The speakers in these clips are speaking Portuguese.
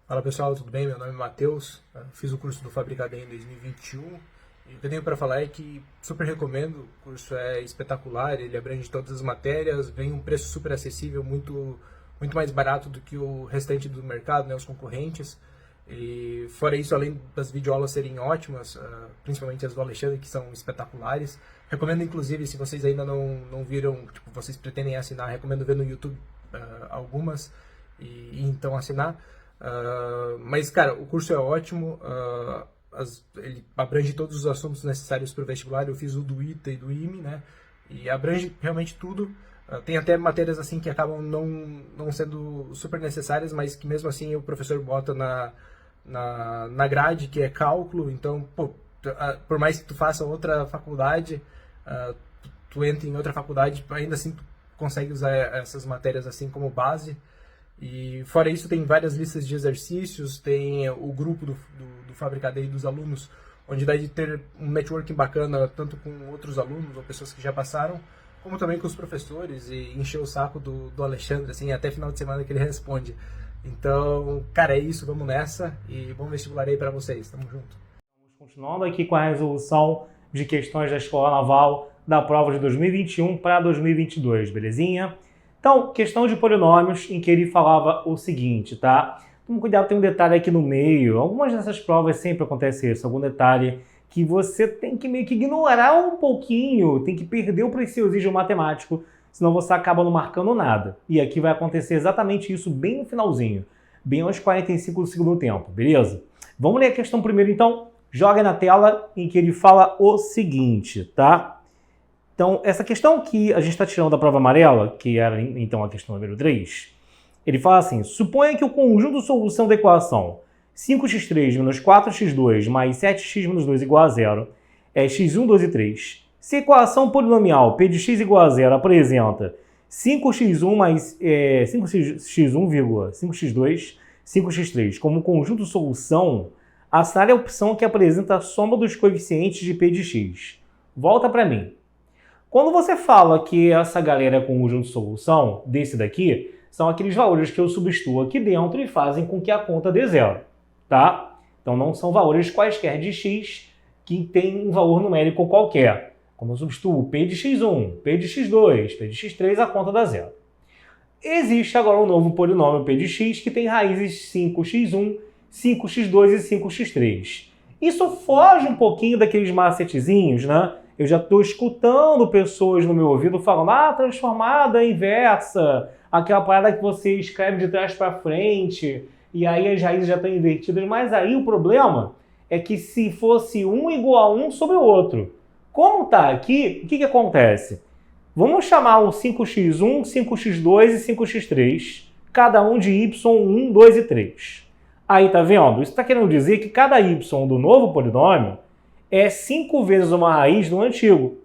Fala pessoal, tudo bem? Meu nome é Matheus, fiz o curso do Fabricadem em 2021 e o que eu tenho para falar é que super recomendo, o curso é espetacular, ele abrange todas as matérias, vem um preço super acessível, muito mais barato do que o restante do mercado, né, os concorrentes. E fora isso, além das videoaulas serem ótimas, principalmente as do Alexandre, que são espetaculares, recomendo inclusive, se vocês ainda não viram, tipo, vocês pretendem assinar, recomendo ver no YouTube algumas e então assinar. Mas, cara, o curso é ótimo, ele abrange todos os assuntos necessários para o vestibular. Eu fiz o do ITA e do IME, né? E abrange realmente tudo. Tem até matérias assim que acabam não sendo super necessárias, mas que mesmo assim o professor bota na grade, que é cálculo. Então, pô, por mais que tu faça outra faculdade, tu entra em outra faculdade, ainda assim tu consegue usar essas matérias assim como base. E fora isso, tem várias listas de exercícios, tem o grupo do Fabricadem dos alunos, onde dá de ter um networking bacana, tanto com outros alunos ou pessoas que já passaram, como também com os professores, e encher o saco do Alexandre, assim, até final de semana que ele responde. Então, cara, é isso, vamos nessa, e bom vestibular aí pra vocês, tamo junto. Vamos continuando aqui com a resolução de questões da Escola Naval da prova de 2021 para 2022, belezinha? Então, questão de polinômios, em que ele falava o seguinte, tá? Toma cuidado, tem um detalhe aqui no meio. Algumas dessas provas sempre acontece isso, algum detalhe que você tem que meio que ignorar um pouquinho, tem que perder o preciosismo matemático, senão você acaba não marcando nada. E aqui vai acontecer exatamente isso bem no finalzinho, bem aos 45 do segundo tempo, beleza? Vamos ler a questão primeiro, então. Joga na tela, em que ele fala o seguinte, tá? Então, essa questão que a gente está tirando da prova amarela, que era então a questão número 3, ele fala assim: suponha que o conjunto de solução da equação 5x3 menos 4x2 mais 7x menos 2 igual a zero é x1, 2 e 3. Se a equação polinomial p de x igual a zero apresenta 5x1 mais 5x1, 5x2, 5x3 como conjunto de solução, assinale a opção que apresenta a soma dos coeficientes de p de x. Volta para mim. Quando você fala que essa galera é conjunto de solução, desse daqui, são aqueles valores que eu substituo aqui dentro e fazem com que a conta dê zero, tá? Então não são valores quaisquer de x que tem um valor numérico qualquer. Quando eu substituo p de x1, p de x2, p de x3, a conta dá zero. Existe agora um novo polinômio p de x que tem raízes 5x1, 5x2 e 5x3. Isso foge um pouquinho daqueles macetezinhos, né? Eu já estou escutando pessoas no meu ouvido falando, transformada inversa, aquela parada que você escreve de trás para frente, e aí as raízes já estão invertidas. Mas aí o problema é que se fosse um igual a um sobre o outro, como está aqui, o que acontece? Vamos chamar o 5x1, 5x2 e 5x3, cada um de y1, 2 e 3. Aí, tá vendo? Isso está querendo dizer que cada y do novo polinômio é 5 vezes uma raiz do antigo.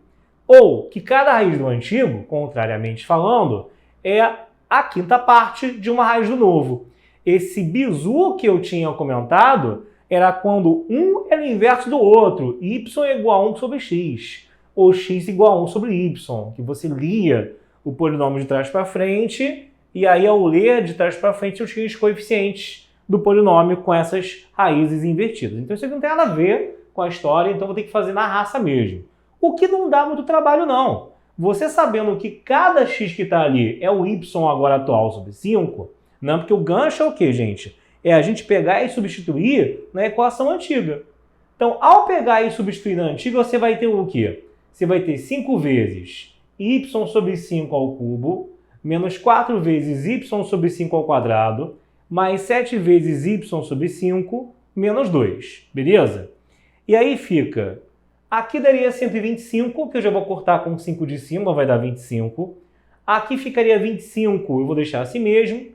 Ou que cada raiz do antigo, contrariamente falando, é a quinta parte de uma raiz do novo. Esse bizu que eu tinha comentado era quando um era o inverso do outro, y é igual a 1 sobre x, ou x igual a 1 sobre y, que você lia o polinômio de trás para frente, e aí ao ler de trás para frente eu tinha os coeficientes do polinômio com essas raízes invertidas. Então isso aqui não tem nada a ver com a história, então vou ter que fazer na raça mesmo. O que não dá muito trabalho, não. Você sabendo que cada x que está ali é o y agora atual sobre 5, não, porque o gancho é o quê, gente? É a gente pegar e substituir na equação antiga. Então, ao pegar e substituir na antiga, você vai ter o quê? Você vai ter 5 vezes y sobre 5 ao cubo, menos 4 vezes y sobre 5 ao quadrado, mais 7 vezes y sobre 5, menos 2. Beleza? E aí fica, aqui daria 125, que eu já vou cortar com 5 de cima, vai dar 25. Aqui ficaria 25, eu vou deixar assim mesmo.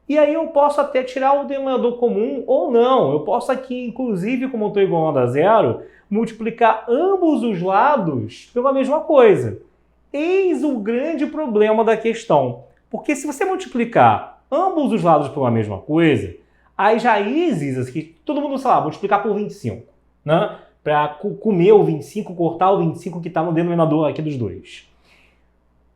E aí eu posso até tirar o denominador comum ou não. Eu posso aqui, inclusive, como eu estou igualando a zero, multiplicar ambos os lados pela mesma coisa. Eis o grande problema da questão. Porque se você multiplicar ambos os lados pela mesma coisa, as raízes, que todo mundo sabe, multiplicar por 25. Né? Para comer o 25, cortar o 25 que está no denominador aqui dos dois.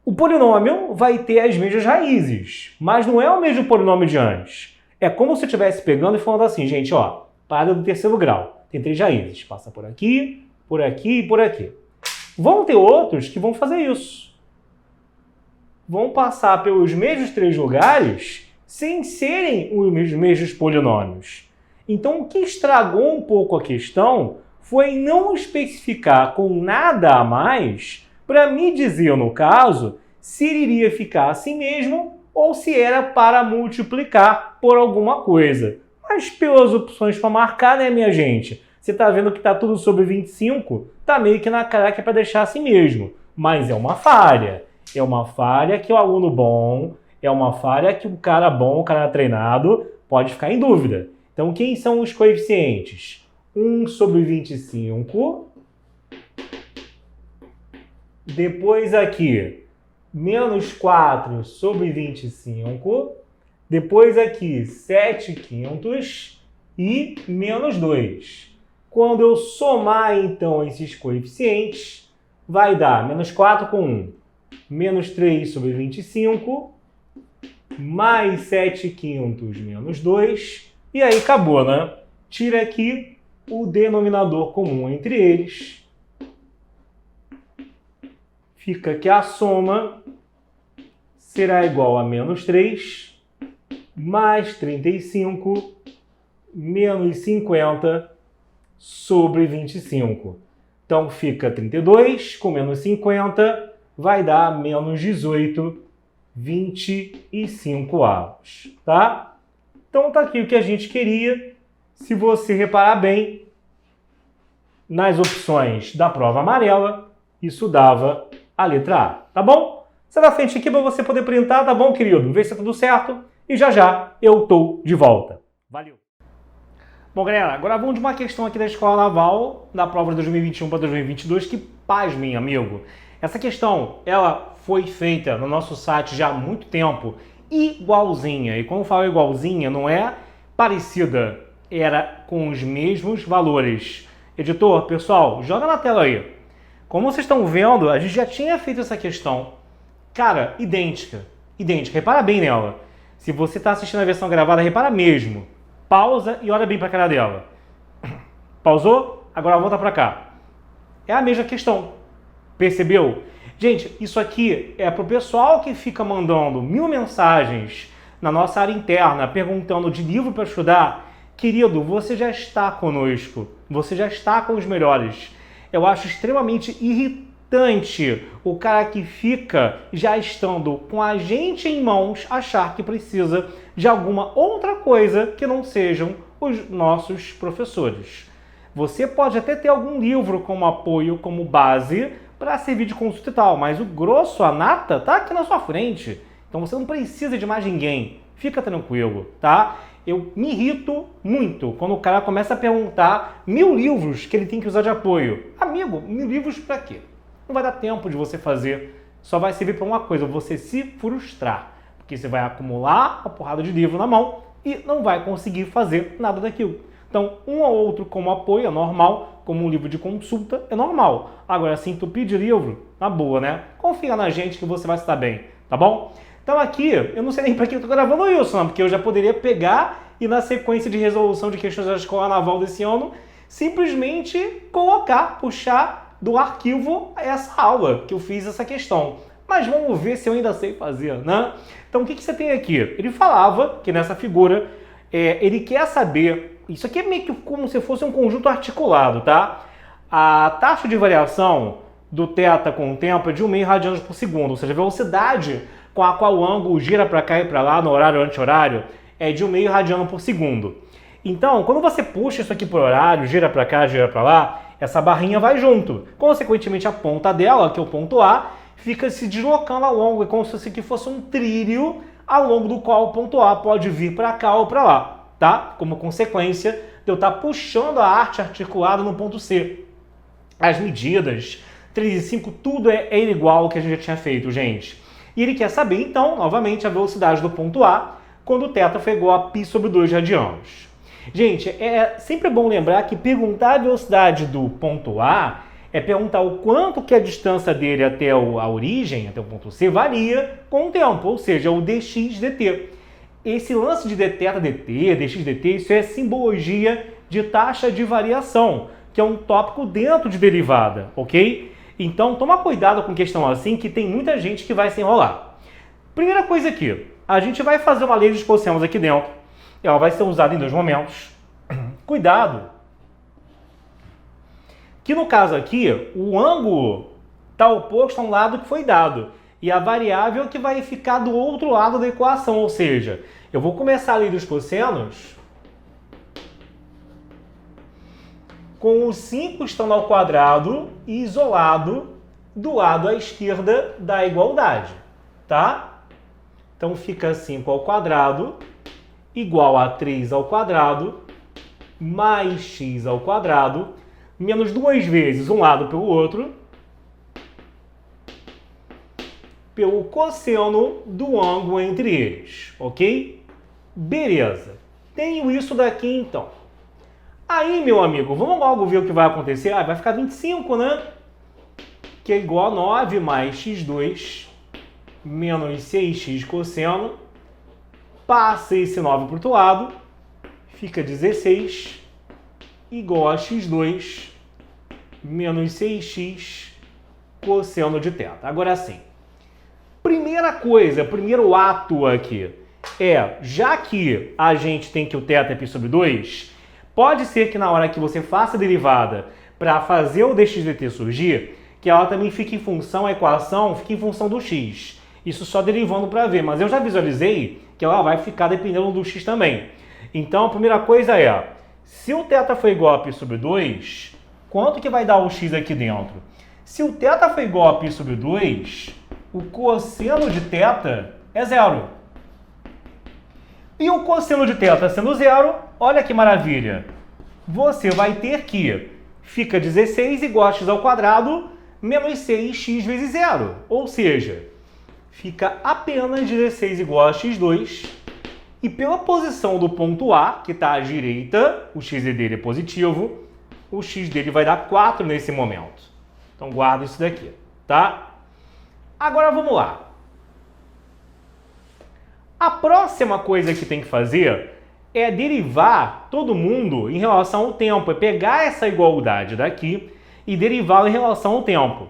O polinômio vai ter as mesmas raízes, mas não é o mesmo polinômio de antes. É como se eu estivesse pegando e falando assim, gente, ó, parada do terceiro grau. Tem 3 raízes. Passa por aqui e por aqui. Vão ter outros que vão fazer isso. Vão passar pelos mesmos 3 lugares sem serem os mesmos polinômios. Então, o que estragou um pouco a questão foi não especificar com nada a mais para me dizer, no caso, se ele iria ficar assim mesmo ou se era para multiplicar por alguma coisa. Mas pelas opções para marcar, né, minha gente? Você está vendo que está tudo sobre 25, está meio que na cara que é para deixar assim mesmo. Mas é uma falha. É uma falha que o aluno bom, é uma falha que o cara bom, o cara treinado, pode ficar em dúvida. Então, quem são os coeficientes? 1 sobre 25. Depois aqui, menos 4 sobre 25. Depois aqui, 7/5 e menos 2. Quando eu somar, então, esses coeficientes, vai dar menos 4 com 1, menos 3 sobre 25, mais 7/5 menos 2, e aí acabou, né? Tira aqui o denominador comum entre eles. Fica que a soma será igual a menos 3, mais 35, menos 50 sobre 25. Então fica 32 com menos 50, vai dar menos 18, 25 avos, tá? Então tá aqui o que a gente queria. Se você reparar bem, nas opções da prova amarela, isso dava a letra A, tá bom? Sai da frente aqui para você poder printar, tá bom, querido? Vê se tá tudo certo e já eu tô de volta. Valeu! Bom, galera, agora vamos de uma questão aqui da Escola Naval, da prova de 2021 para 2022, que, pasmem, amigo, essa questão, ela foi feita no nosso site já há muito tempo, igualzinha. E quando eu falo igualzinha, não é parecida, era com os mesmos valores. Editor, pessoal, joga na tela aí. Como vocês estão vendo, a gente já tinha feito essa questão. Cara, idêntica. Idêntica. Repara bem nela. Se você está assistindo a versão gravada, repara mesmo. Pausa e olha bem para a cara dela. Pausou? Agora volta para cá. É a mesma questão. Percebeu? Gente, isso aqui é para o pessoal que fica mandando 1000 mensagens na nossa área interna, perguntando de livro para estudar. Querido, você já está conosco. Você já está com os melhores. Eu acho extremamente irritante o cara que fica, já estando com a gente em mãos, achar que precisa de alguma outra coisa que não sejam os nossos professores. Você pode até ter algum livro como apoio, como base, para servir de consulta e tal, mas o grosso, a nata, tá aqui na sua frente. Então você não precisa de mais ninguém. Fica tranquilo, tá? Eu me irrito muito quando o cara começa a perguntar 1000 livros que ele tem que usar de apoio. Amigo, 1000 livros para quê? Não vai dar tempo de você fazer. Só vai servir para uma coisa, você se frustrar. Porque você vai acumular uma porrada de livro na mão e não vai conseguir fazer nada daquilo. Então, um ou outro como apoio é normal, como um livro de consulta é normal. Agora, se entupir de livro, na boa, né? Confia na gente que você vai estar bem, tá bom? Então aqui, eu não sei nem para que eu tô gravando isso, não, porque eu já poderia pegar e na sequência de resolução de questões da Escola Naval desse ano, simplesmente colocar, puxar do arquivo essa aula que eu fiz essa questão. Mas vamos ver se eu ainda sei fazer, né? Então o que você tem aqui? Ele falava que nessa figura, ele quer saber, isso aqui é meio que como se fosse um conjunto articulado, tá? A taxa de variação do θ com o tempo é de 1,5 radianos por segundo, ou seja, a velocidade com a qual o ângulo gira para cá e para lá no horário anti-horário é de 1,5 radiano por segundo. Então, quando você puxa isso aqui por horário, gira para cá, gira para lá, essa barrinha vai junto. Consequentemente, a ponta dela, que é o ponto A, fica se deslocando ao longo, é como se fosse um trilho ao longo do qual o ponto A pode vir para cá ou para lá, tá? Como consequência de eu estar puxando a arte articulada no ponto C. As medidas, 3 e 5, tudo é igual ao que a gente já tinha feito, gente. E ele quer saber, então, novamente, a velocidade do ponto A quando o θ foi igual a π sobre 2 radianos. Gente, é sempre bom lembrar que perguntar a velocidade do ponto A é perguntar o quanto que a distância dele até a origem, até o ponto C, varia com o tempo, ou seja, o dx dt. esse lance de dθ dt, dx dt, isso é simbologia de taxa de variação, que é um tópico dentro de derivada, ok? Então, toma cuidado com questão assim, que tem muita gente que vai se enrolar. Primeira coisa aqui, a gente vai fazer uma lei dos cossenos aqui dentro. Ela vai ser usada em 2 momentos. Cuidado, que no caso aqui, o ângulo está oposto a um lado que foi dado. E a variável que vai ficar do outro lado da equação, ou seja, eu vou começar a lei dos cossenos com o 5 estando ao quadrado e isolado do lado à esquerda da igualdade, tá? Então fica 5 ao quadrado igual a 3 ao quadrado mais x ao quadrado menos 2 vezes um lado pelo outro pelo cosseno do ângulo entre eles, ok? Beleza. Tenho isso daqui então. Aí, meu amigo, vamos logo ver o que vai acontecer. Vai ficar 25, né? Que é igual a 9 mais x2 menos 6x cosseno. Passa esse 9 para o outro lado. Fica 16 igual a x2 menos 6x cosseno de θ. Agora sim. Primeira coisa, primeiro ato aqui é, já que a gente tem que o θ é π sobre 2, pode ser que na hora que você faça a derivada para fazer o dx dt surgir, que ela também fique em função, a equação fique em função do x. Isso só derivando para ver, mas eu já visualizei que ela vai ficar dependendo do x também. Então a primeira coisa é, se o θ for igual a π sobre 2, quanto que vai dar o x aqui dentro? Se o θ for igual a π sobre 2, o cosseno de θ é 0. E o cosseno de θ sendo 0, olha que maravilha. Você vai ter que fica 16 igual a x ao quadrado menos 6x vezes 0. Ou seja, fica apenas 16 igual a x2. E pela posição do ponto A, que está à direita, o x dele é positivo, o x dele vai dar 4 nesse momento. Então guarda isso daqui, tá? Agora vamos lá. A próxima coisa que tem que fazer é derivar todo mundo em relação ao tempo. É pegar essa igualdade daqui e derivá-la em relação ao tempo.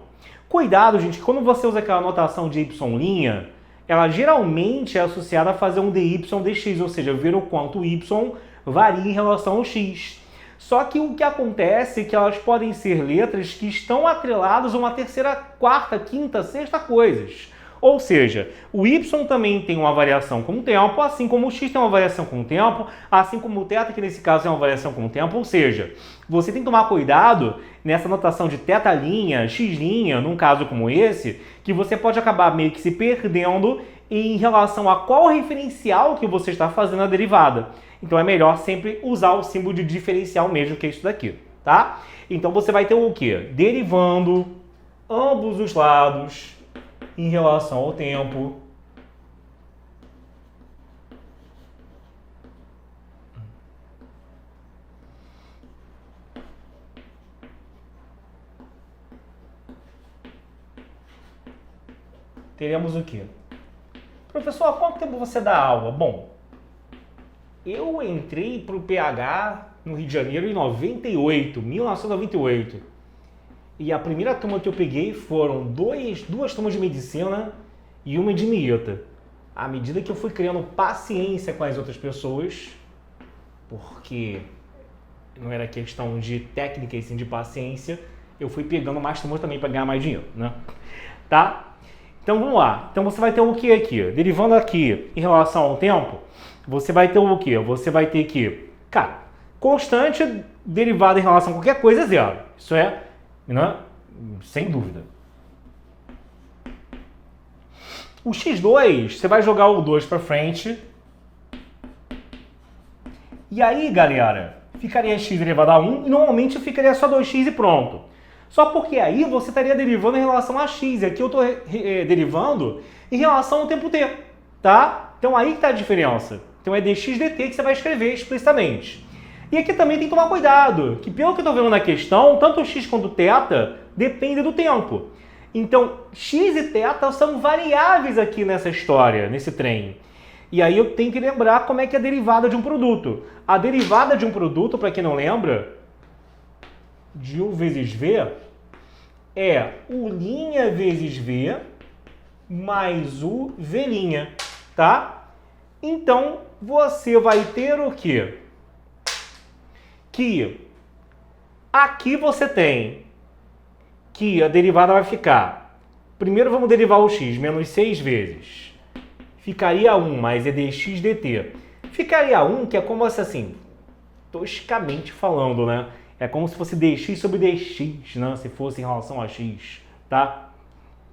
Cuidado, gente, que quando você usa aquela notação de y', ela geralmente é associada a fazer um dy dx, ou seja, ver o quanto o y varia em relação ao x. Só que o que acontece é que elas podem ser letras que estão atreladas a uma terceira, quarta, quinta, sexta coisas. Ou seja, o y também tem uma variação com o tempo, assim como o x tem uma variação com o tempo, assim como o θ, que nesse caso é uma variação com o tempo. Ou seja, você tem que tomar cuidado nessa notação de θ', x', num caso como esse, que você pode acabar meio que se perdendo em relação a qual referencial que você está fazendo a derivada. Então é melhor sempre usar o símbolo de diferencial mesmo, que é isso daqui, tá? Então você vai ter o quê? Derivando ambos os lados em relação ao tempo. Teremos o quê? Professor, há quanto tempo você dá aula? Bom, eu entrei para o PH no Rio de Janeiro em 1998. E a primeira turma que eu peguei foram duas turmas de medicina e uma de MIETA. À medida que eu fui criando paciência com as outras pessoas, porque não era questão de técnica e sim de paciência, eu fui pegando mais turmas também para ganhar mais dinheiro, né? Tá? Então vamos lá. Então você vai ter o que aqui? Derivando aqui em relação ao tempo, você vai ter o quê? Você vai ter que, cara, constante derivada em relação a qualquer coisa é zero. Isso é, né? Sem dúvida. O x2, você vai jogar o 2 para frente. E aí, galera, ficaria x elevado a 1 e normalmente ficaria só 2x e pronto. Só porque aí você estaria derivando em relação a x. E aqui eu estou derivando em relação ao tempo t, tá? Então aí que está a diferença. Então é dx dt que você vai escrever explicitamente. E aqui também tem que tomar cuidado, que pelo que eu estou vendo na questão, tanto o x quanto o θ depende do tempo. Então, x e θ são variáveis aqui nessa história, nesse trem. E aí eu tenho que lembrar como é que é a derivada de um produto. A derivada de um produto, para quem não lembra, de U vezes V, é U' vezes V mais U V', tá? Então, você vai ter o quê? Que aqui você tem que a derivada vai ficar... Primeiro vamos derivar o x, menos 6 vezes. Ficaria 1 mais EDX dt. Ficaria 1, que é como se assim, toscamente falando, né? É como se fosse dx sobre dx, né? Se fosse em relação a x, tá?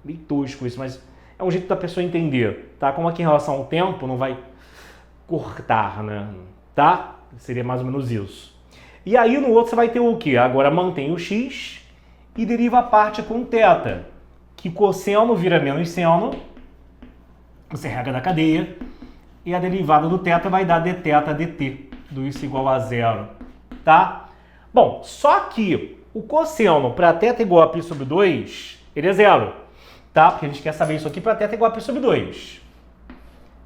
Meio tosco isso, mas é um jeito da pessoa entender, tá? Como aqui em relação ao tempo não vai cortar, né? Tá? Seria mais ou menos isso. E aí no outro você vai ter o quê? Agora mantém o x e deriva a parte com θ, que cosseno vira menos seno, você rega da cadeia, e a derivada do θ vai dar dθ dt, do isso igual a zero, tá? Bom, só que o cosseno para θ igual a π sobre 2, ele é zero, tá? Porque a gente quer saber isso aqui para θ igual a π sobre 2.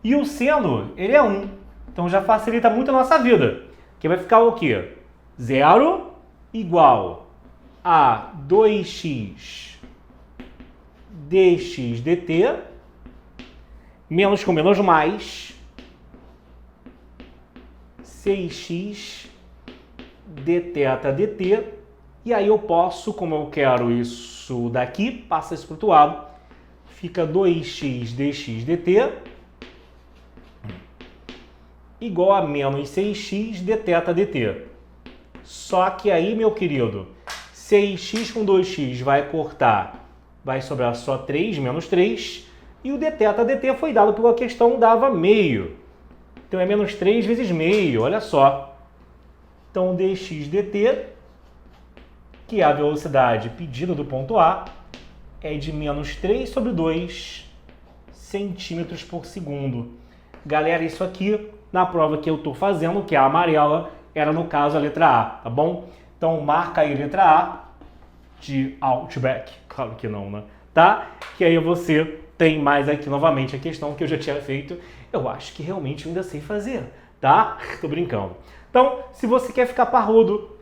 E o seno, ele é 1. Então já facilita muito a nossa vida. Que vai ficar o quê? 0 igual a 2x dx dt, menos com menos mais, 6x dθ dt, e aí eu posso, como eu quero isso daqui, passa isso para o outro lado, fica 2x dx dt igual a menos 6x dθ dt. Só que aí, meu querido, 6x com 2x vai cortar, vai sobrar só 3, menos 3, e o dθ dt foi dado pela questão, dava meio. Então é menos 3 vezes meio, olha só. Então dx dt, que é a velocidade pedida do ponto A, é de menos 3 sobre 2 centímetros por segundo. Galera, isso aqui, na prova que eu estou fazendo, que é a amarela, era no caso a letra A, tá bom? Então marca aí a letra A de Outback, claro que não, né? Tá? Que aí você tem mais aqui novamente a questão que eu já tinha feito. Eu acho que realmente eu ainda sei fazer, tá? Tô brincando. Então, se você quer ficar parrudo,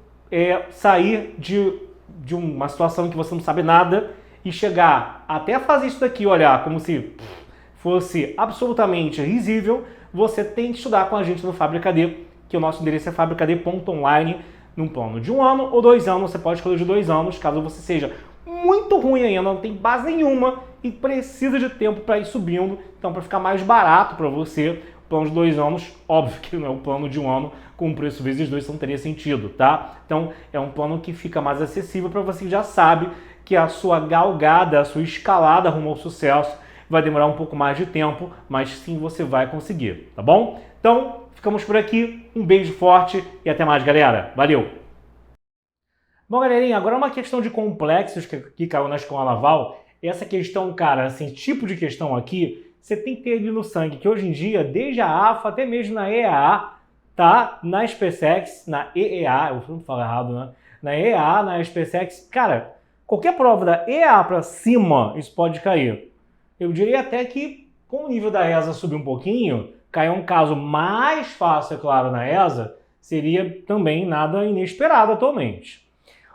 sair de uma situação que você não sabe nada e chegar até fazer isso daqui, olhar como se fosse absolutamente risível, você tem que estudar com a gente no Fábrica D, que o nosso endereço é fabricad.online, num plano de 1 ano ou 2 anos. Você pode escolher de 2 anos, caso você seja muito ruim ainda, não tem base nenhuma e precisa de tempo para ir subindo. Então, para ficar mais barato para você, o plano de 2 anos, óbvio que não é o plano de 1 ano, com preço vezes 2, não teria sentido, tá? Então, é um plano que fica mais acessível para você que já sabe que a sua galgada, a sua escalada rumo ao sucesso vai demorar um pouco mais de tempo, mas sim você vai conseguir, tá bom? Então, ficamos por aqui. Um beijo forte e até mais, galera. Valeu! Bom, galerinha, agora uma questão de complexos que caiu na escola naval. Essa questão, cara, assim, tipo de questão aqui, você tem que ter ali no sangue, que hoje em dia, desde a AFA, até mesmo na EAA, tá? Na SpaceX, na EEA, eu não falo errado, né? Na EEA, na SpaceX, cara, qualquer prova da EAA para cima, isso pode cair. Eu diria até que, com o nível da ESA subir um pouquinho, cair um caso mais fácil, é claro, na ESA, seria também nada inesperado atualmente.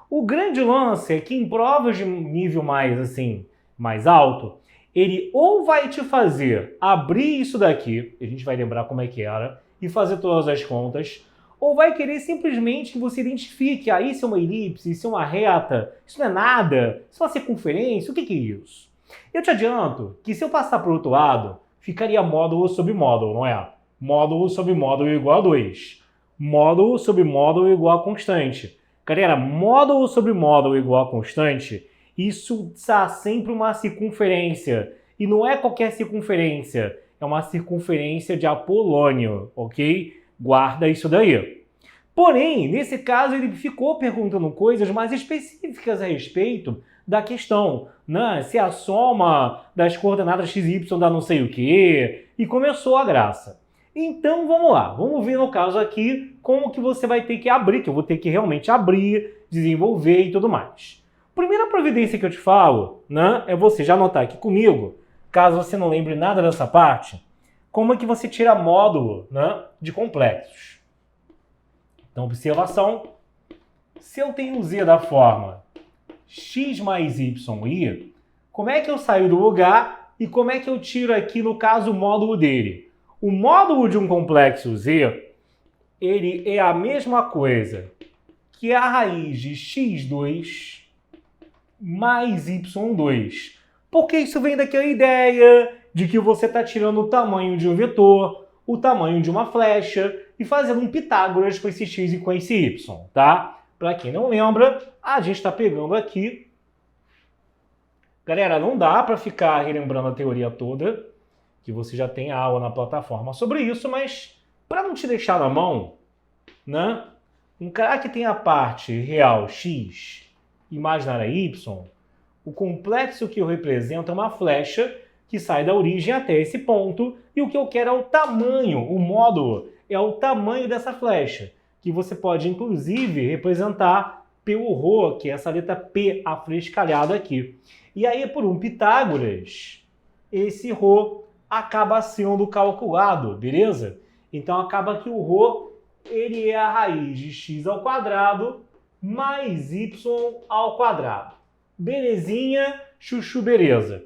O grande lance é que em provas de nível mais, assim, mais alto, ele ou vai te fazer abrir isso daqui, a gente vai lembrar como é que era, e fazer todas as contas, ou vai querer simplesmente que você identifique, isso é uma elipse, isso é uma reta, isso não é nada, isso é uma circunferência, o que é isso? Eu te adianto que se eu passar para o outro lado, ficaria módulo sobre módulo, não é? Módulo sobre módulo igual a 2. Módulo sobre módulo igual a constante. Galera, módulo sobre módulo igual a constante, isso dá sempre uma circunferência. E não é qualquer circunferência, é uma circunferência de Apolônio, ok? Guarda isso daí. Porém, nesse caso, ele ficou perguntando coisas mais específicas a respeito da questão, né? Se a soma das coordenadas x e y dá não sei o quê, e começou a graça. Então vamos lá, vamos ver no caso aqui como que você vai ter que abrir, que eu vou ter que realmente abrir, desenvolver e tudo mais. Primeira providência que eu te falo, né, é você já anotar aqui comigo, caso você não lembre nada dessa parte, como é que você tira módulo, né, de complexos. Então, observação. Se eu tenho um z da forma x mais y, como é que eu saio do lugar e como é que eu tiro aqui, no caso, o módulo dele? O módulo de um complexo z, ele é a mesma coisa que a raiz de x2 mais y2. Porque isso vem daquela ideia de que você está tirando o tamanho de um vetor, o tamanho de uma flecha e fazendo um Pitágoras com esse x e com esse y, tá? Para quem não lembra, a gente está pegando aqui. Galera, não dá para ficar relembrando a teoria toda, que você já tem aula na plataforma sobre isso, mas para não te deixar na mão, né? Um cara que tem a parte real x e imaginária y, o complexo que eu represento é uma flecha que sai da origem até esse ponto, e o que eu quero é o tamanho, o módulo é o tamanho dessa flecha, que você pode inclusive representar pelo ρ, que é essa letra P afrescalhada aqui. E aí, por um Pitágoras, esse ρ acaba sendo calculado, beleza? Então acaba que o ρ ele é a raiz de x ao quadrado mais y ao quadrado. Belezinha, chuchu, beleza.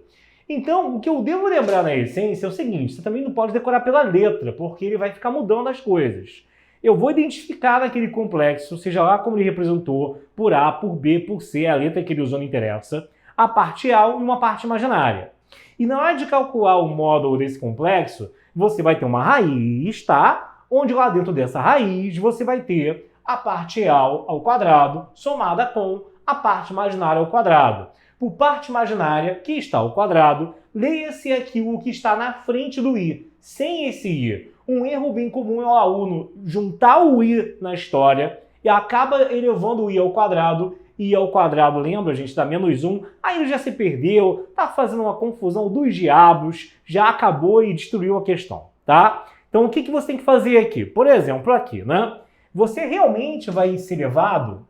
Então, o que eu devo lembrar na essência é o seguinte, você também não pode decorar pela letra, porque ele vai ficar mudando as coisas. Eu vou identificar naquele complexo, seja lá como ele representou, por A, por B, por C, a letra que ele usou não interessa, a parte real e uma parte imaginária. E na hora de calcular o módulo desse complexo, você vai ter uma raiz, tá? Onde lá dentro dessa raiz você vai ter a parte real ao quadrado somada com a parte imaginária ao quadrado. Por parte imaginária, que está ao quadrado, leia-se aquilo que está na frente do i, sem esse i. Um erro bem comum é o aluno juntar o i na história e acaba elevando o i ao quadrado, e ao quadrado, lembra, gente, dá menos 1, aí ele já se perdeu, tá fazendo uma confusão dos diabos, já acabou e destruiu a questão, tá? Então, o que você tem que fazer aqui? Por exemplo, aqui, né? Você realmente vai ser levado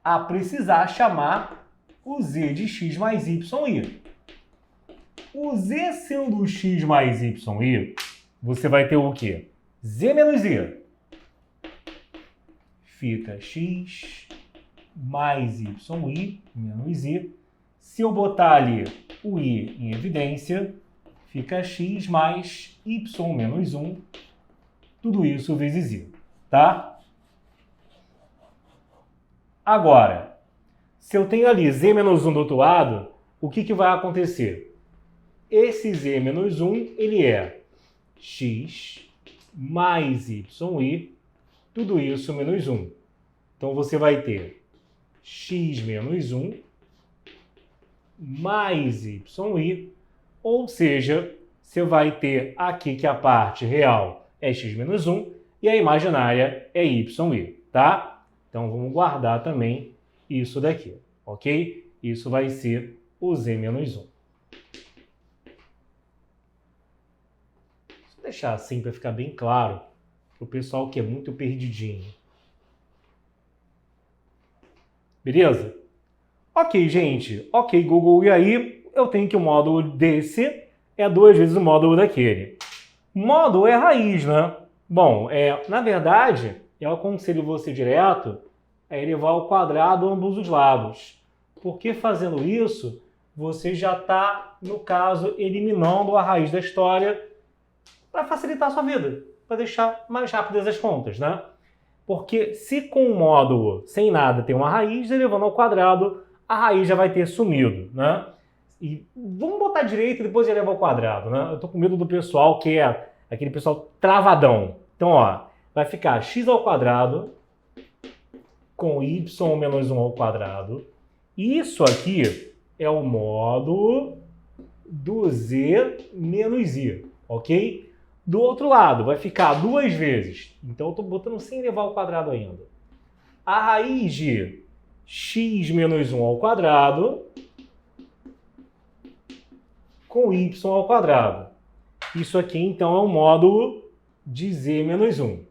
a precisar chamar o z de x mais y. O z sendo o x mais y, você vai ter o quê? Z menos i. Fica x mais yi menos i. Se eu botar ali o i em evidência, fica x mais y menos 1. Tudo isso vezes i, tá? Agora, se eu tenho ali z menos 1 do outro lado, o que vai acontecer? Esse z menos 1, ele é x mais yi, tudo isso menos 1. Então, você vai ter x menos 1 mais yi, ou seja, você vai ter aqui que a parte real é x menos 1 e a imaginária é yi, tá? Então, vamos guardar também isso daqui, ok? Isso vai ser o z menos 1. Vou deixar assim para ficar bem claro para o pessoal que é muito perdidinho. Beleza? Ok, gente. Ok, Google. E aí, eu tenho que o módulo desse é 2 vezes o módulo daquele. Módulo é raiz, né? Bom, na verdade, eu aconselho você direto a elevar ao quadrado ambos os lados. Porque fazendo isso, você já está, no caso, eliminando a raiz da história para facilitar a sua vida, para deixar mais rápidas as contas, né? Porque se com o módulo sem nada tem uma raiz, elevando ao quadrado, a raiz já vai ter sumido, né? E vamos botar direito e depois elevar ao quadrado, né? Eu tô com medo do pessoal que é aquele pessoal travadão. Então, ó, vai ficar x ao quadrado com y menos 1 ao quadrado. Isso aqui é o módulo do z menos i, ok? Do outro lado, vai ficar 2 vezes. Então, eu estou botando sem elevar ao quadrado ainda. A raiz de x menos 1 ao quadrado com y ao quadrado. Isso aqui, então, é o módulo de z menos 1.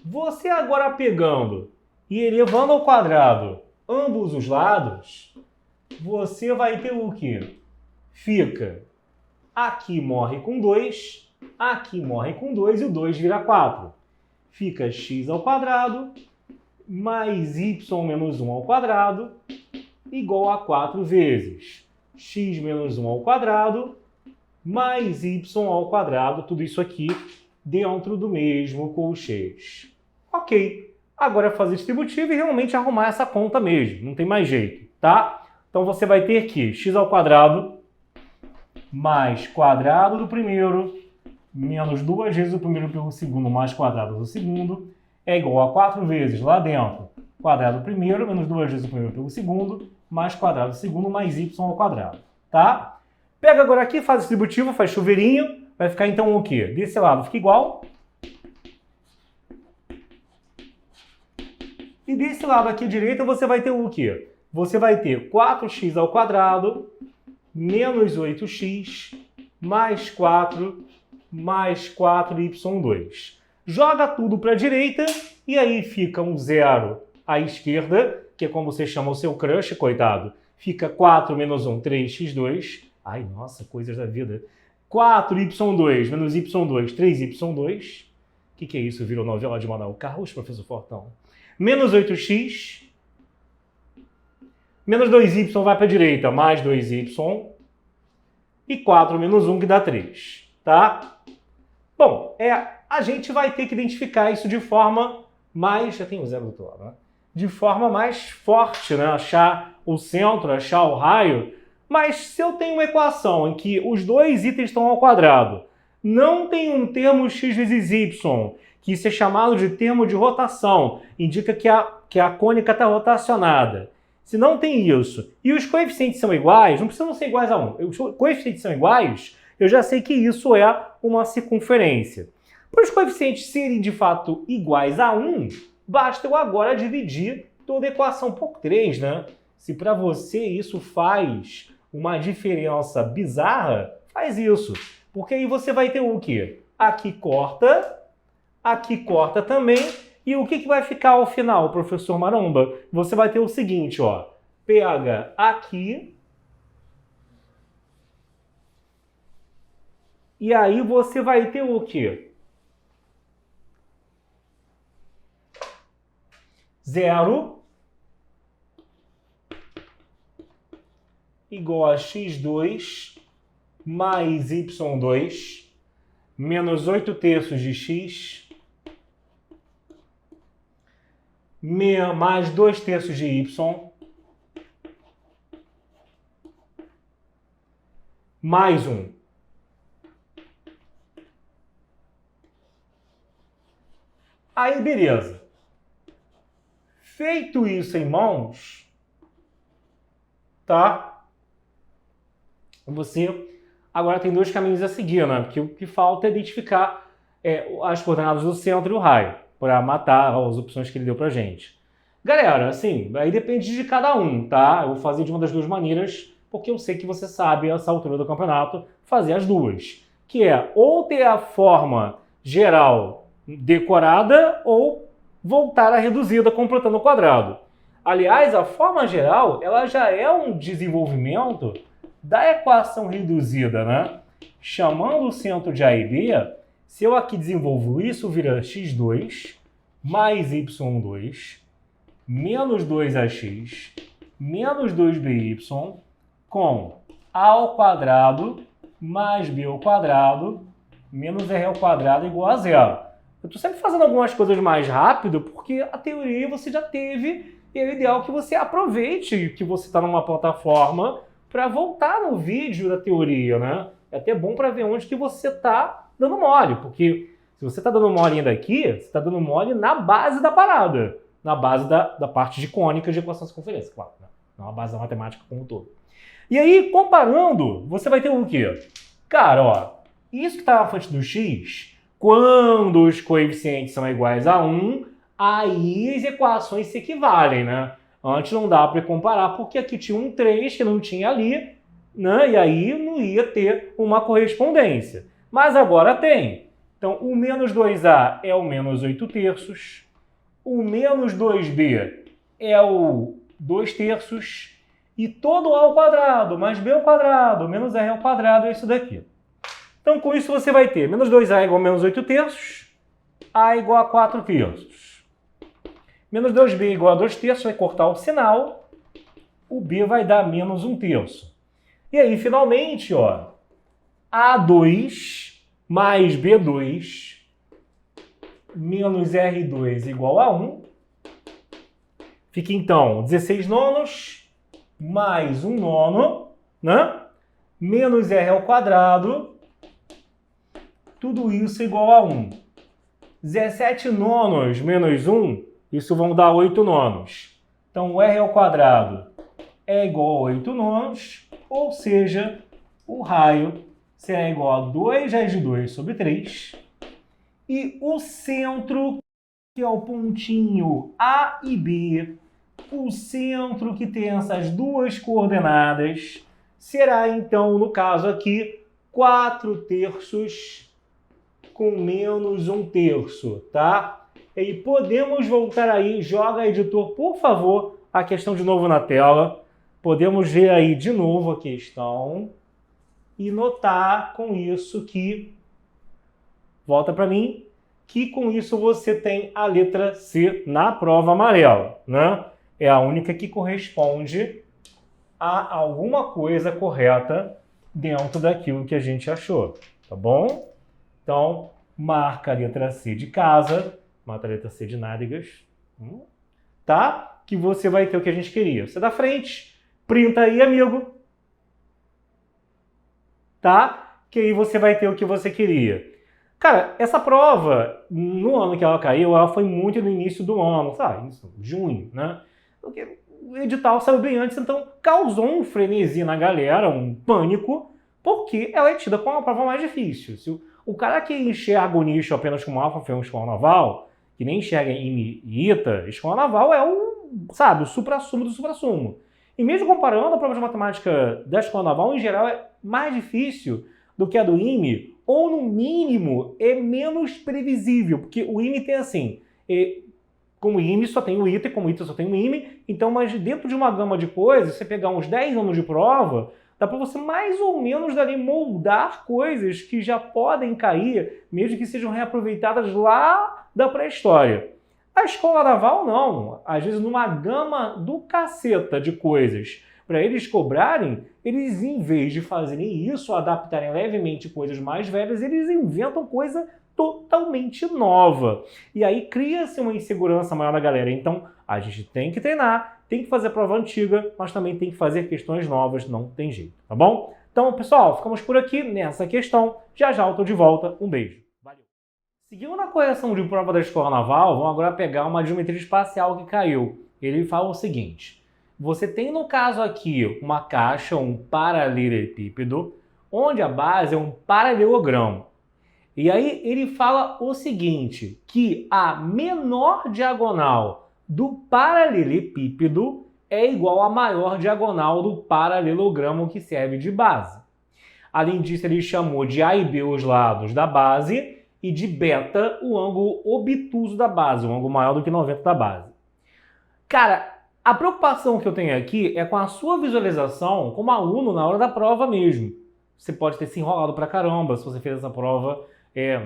Você agora pegando e elevando ao quadrado ambos os lados, você vai ter o quê? Fica aqui morre com 2, aqui morre com 2 e o 2 vira 4. Fica x ao quadrado mais y menos 1 ao quadrado igual a 4 vezes x menos 1 ao quadrado mais y ao quadrado, tudo isso aqui dentro do mesmo colchete. Ok, agora é fazer distributivo e realmente arrumar essa conta mesmo, não tem mais jeito, tá? Então você vai ter que x ao quadrado mais quadrado do primeiro menos 2 vezes o primeiro pelo segundo mais quadrado do segundo é igual a 4 vezes lá dentro quadrado do primeiro menos 2 vezes o primeiro pelo segundo mais quadrado do segundo mais y ao quadrado, tá? Pega agora aqui, faz distributivo, faz chuveirinho, vai ficar então o quê? Desse lado fica igual. E desse lado aqui à direita você vai ter o quê? Você vai ter 4x ao quadrado menos 8x mais 4 mais 4y2. Joga tudo para a direita e aí fica um zero à esquerda, que é como você chama o seu crush, coitado. Fica 4 menos 1, 3x2. Ai, nossa, coisas da vida. 4y2 menos y2, 3y2. O que é isso? Virou novela de Manoel Carlos, professor Fortão. Menos 8x. Menos 2y vai para a direita, mais 2y. E 4 menos 1, que dá 3. Tá? Bom, a gente vai ter que identificar isso de forma mais... Já tem o zero do outro lado, né? De forma mais forte, né? Achar o centro, achar o raio. Mas se eu tenho uma equação em que os dois itens estão ao quadrado, não tem um termo x vezes y, que isso é chamado de termo de rotação, indica que a cônica está rotacionada. Se não tem isso, e os coeficientes são iguais, não precisam ser iguais a 1, os coeficientes são iguais, eu já sei que isso é uma circunferência. Para os coeficientes serem de fato iguais a 1, basta eu agora dividir toda a equação por 3, né? Se para você isso faz uma diferença bizarra, faz isso. Porque aí você vai ter o quê? Aqui corta também. E o que vai ficar ao final, professor Maromba? Você vai ter o seguinte, ó. Pega aqui. E aí você vai ter o quê? 0 igual a x2 mais y2 menos 8 terços de x mais 2 terços de y mais 1. Aí, beleza. Feito isso em mãos, tá? Você agora tem dois caminhos a seguir, né? Porque o que falta é identificar as coordenadas do centro e o raio, para matar as opções que ele deu pra gente. Galera, assim, aí depende de cada um, tá? Eu vou fazer de uma das duas maneiras, porque eu sei que você sabe, a essa altura do campeonato, fazer as duas. Que é ou ter a forma geral decorada ou voltar à reduzida completando o quadrado. Aliás, a forma geral, ela já é um desenvolvimento da equação reduzida, né? Chamando o centro de A e B, se eu aqui desenvolvo isso, vira x2 mais y2 menos 2ax menos 2by com a ao quadrado mais b ao quadrado menos r ao quadrado igual a zero. Eu estou sempre fazendo algumas coisas mais rápido porque a teoria você já teve e é o ideal que você aproveite que você está numa plataforma para voltar no vídeo da teoria, né? É até bom para ver onde que você está dando mole, porque se você está dando mole ainda aqui, você está dando mole na base da parada, na base da parte de cônicas de equação de circunferência, claro, né? Não a base da matemática como um todo. E aí, comparando, você vai ter o quê? Cara, ó, isso que está na frente do x, quando os coeficientes são iguais a 1, aí as equações se equivalem, né? Antes não dá para comparar, porque aqui tinha um 3 que não tinha ali, né? E aí não ia ter uma correspondência. Mas agora tem. Então, o menos 2a é o menos 8 terços, o menos 2b é o 2 terços, e todo a ao quadrado mais b ao quadrado menos r ao quadrado é isso daqui. Então, com isso, você vai ter menos 2A igual a menos 8 terços, A igual a 4 terços. Menos 2B igual a 2 terços, vai cortar o sinal, o B vai dar menos 1 terço. E aí, finalmente, ó, A2 mais B2 menos R2 igual a 1. Fica, então, 16 nonos mais 1 nono, né? Menos R ao quadrado, tudo isso igual a 1. 17 nonos menos 1, isso vão dar 8 nonos. Então, o R ao quadrado é igual a 8 nonos, ou seja, o raio será igual a 2 raiz de 2 sobre 3. E o centro, que é o pontinho A e B, o centro que tem essas duas coordenadas, será então, no caso aqui, 4 terços com menos 1 terço, tá? E podemos voltar aí, joga editor, por favor, a questão de novo na tela. Podemos ver aí de novo a questão e notar com isso que, volta para mim, que com isso você tem a letra C na prova amarela, né? É a única que corresponde a alguma coisa correta dentro daquilo que a gente achou, tá bom? Então, marca a letra C de casa, marca a letra C de nádegas, tá? Que você vai ter o que a gente queria. Você da frente, printa aí, amigo, tá? Que aí você vai ter o que você queria. Cara, essa prova, no ano que ela caiu, ela foi muito no início do ano, sabe? Isso, junho, né? Porque o edital saiu bem antes, então causou um frenesi na galera, um pânico, porque ela é tida como uma prova mais difícil. Se o cara que enxerga o nicho apenas como alfa foi uma escola naval, que nem enxerga IME e ITA, escola naval é o suprassumo do suprassumo. E mesmo comparando, a prova de matemática da escola naval, em geral, é mais difícil do que a do IME, ou no mínimo é menos previsível, porque o IME tem assim, como o IME só tem o ITA e como o ITA só tem o IME, então, mas dentro de uma gama de coisas, você pegar uns 10 anos de prova, dá para você mais ou menos dali moldar coisas que já podem cair, mesmo que sejam reaproveitadas lá da pré-história. A escola naval não, às vezes numa gama do caceta de coisas, para eles cobrarem, eles em vez de fazerem isso, adaptarem levemente coisas mais velhas, eles inventam coisa totalmente nova. E aí cria-se uma insegurança maior na galera. Então, a gente tem que treinar, tem que fazer prova antiga, mas também tem que fazer questões novas, não tem jeito, tá bom? Então, pessoal, ficamos por aqui nessa questão. Já já eu tô de volta. Um beijo. Valeu. Seguindo na correção de prova da escola naval, vamos agora pegar uma geometria espacial que caiu. Ele fala o seguinte: você tem no caso aqui uma caixa, um paralelepípedo, onde a base é um paralelogramo. E aí ele fala o seguinte, que a menor diagonal do paralelepípedo é igual à maior diagonal do paralelogramo que serve de base. Além disso, ele chamou de A e B os lados da base e de beta o ângulo obtuso da base, um ângulo maior do que 90 da base. Cara, a preocupação que eu tenho aqui é com a sua visualização como aluno na hora da prova mesmo. Você pode ter se enrolado pra caramba se você fez essa prova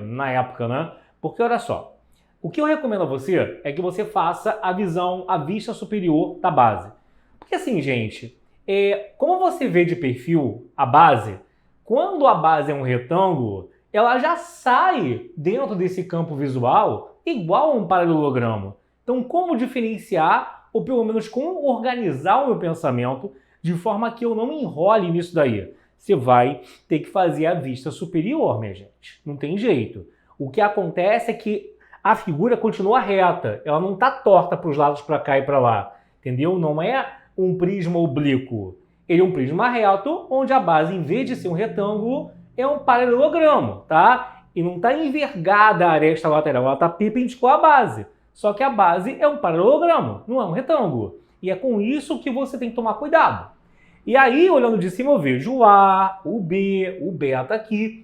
na época, né? Porque olha só, o que eu recomendo a você é que você faça a vista superior da base. Porque assim, gente, como você vê de perfil a base, quando a base é um retângulo, ela já sai dentro desse campo visual igual a um paralelogramo. Então, como diferenciar, ou pelo menos como organizar o meu pensamento de forma que eu não me enrole nisso daí? Você vai ter que fazer a vista superior, minha gente. Não tem jeito. O que acontece é que a figura continua reta. Ela não está torta para os lados, para cá e para lá. Entendeu? Não é um prisma oblíquo. Ele é um prisma reto, onde a base, em vez de ser um retângulo, é um paralelogramo, tá? E não está envergada a aresta lateral, ela está perpendicular à base. Só que a base é um paralelogramo, não é um retângulo. E é com isso que você tem que tomar cuidado. E aí, olhando de cima, eu vejo o A, o B, o beta aqui.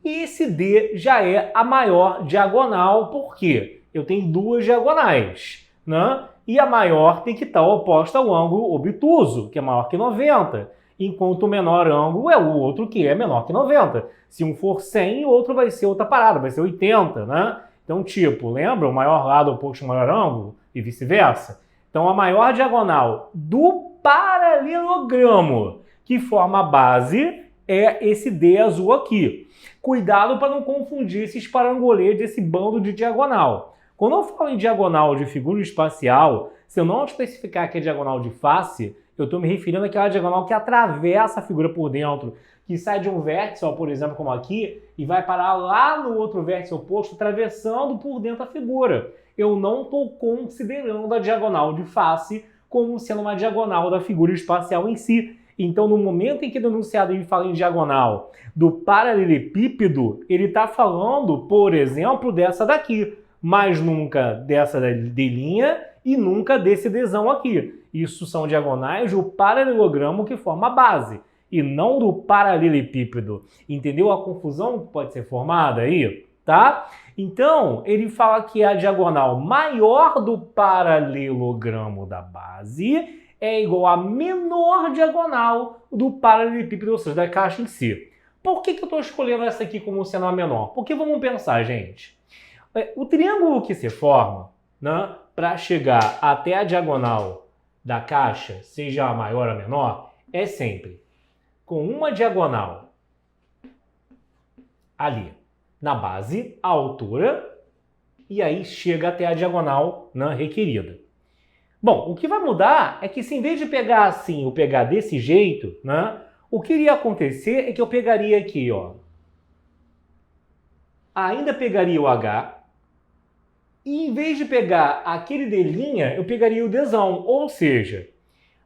E esse D já é a maior diagonal, porque eu tenho duas diagonais, né? E a maior tem que estar oposta ao ângulo obtuso, que é maior que 90. enquanto o menor ângulo é o outro que é menor que 90. Se um for 100, o outro vai ser outra parada, vai ser 80, né? Então, tipo, lembra? O maior lado oposto ao maior ângulo e vice-versa. Então, a maior diagonal do paralelogramo que forma a base é esse D azul aqui. Cuidado para não confundir esses parangoletes desse bando de diagonal. Quando eu falo em diagonal de figura espacial, se eu não especificar que é diagonal de face, eu estou me referindo àquela diagonal que atravessa a figura por dentro, que sai de um vértice, ó, por exemplo, como aqui, e vai parar lá no outro vértice oposto, atravessando por dentro da figura. Eu não estou considerando a diagonal de face como sendo uma diagonal da figura espacial em si. Então, no momento em que o enunciado ele fala em diagonal do paralelepípedo, ele está falando, por exemplo, dessa daqui, mas nunca dessa de linha e nunca desse Dzão aqui. Isso são diagonais do paralelogramo que forma a base, e não do paralelepípedo. Entendeu a confusão que pode ser formada aí? Tá? Então, ele fala que a diagonal maior do paralelogramo da base é igual à menor diagonal do paralelepípedo, ou seja, da caixa em si. Por que eu estou escolhendo essa aqui como sendo a menor? Porque vamos pensar, gente. O triângulo que se forma, né, para chegar até a diagonal da caixa, seja a maior ou a menor, é sempre com uma diagonal ali na base, a altura, e aí chega até a diagonal, né, requerida. Bom, o que vai mudar é que se em vez de pegar assim, eu pegar desse jeito, né, o que iria acontecer é que eu pegaria aqui, ó, ainda pegaria o H, e em vez de pegar aquele D', eu pegaria o Dzão, ou seja,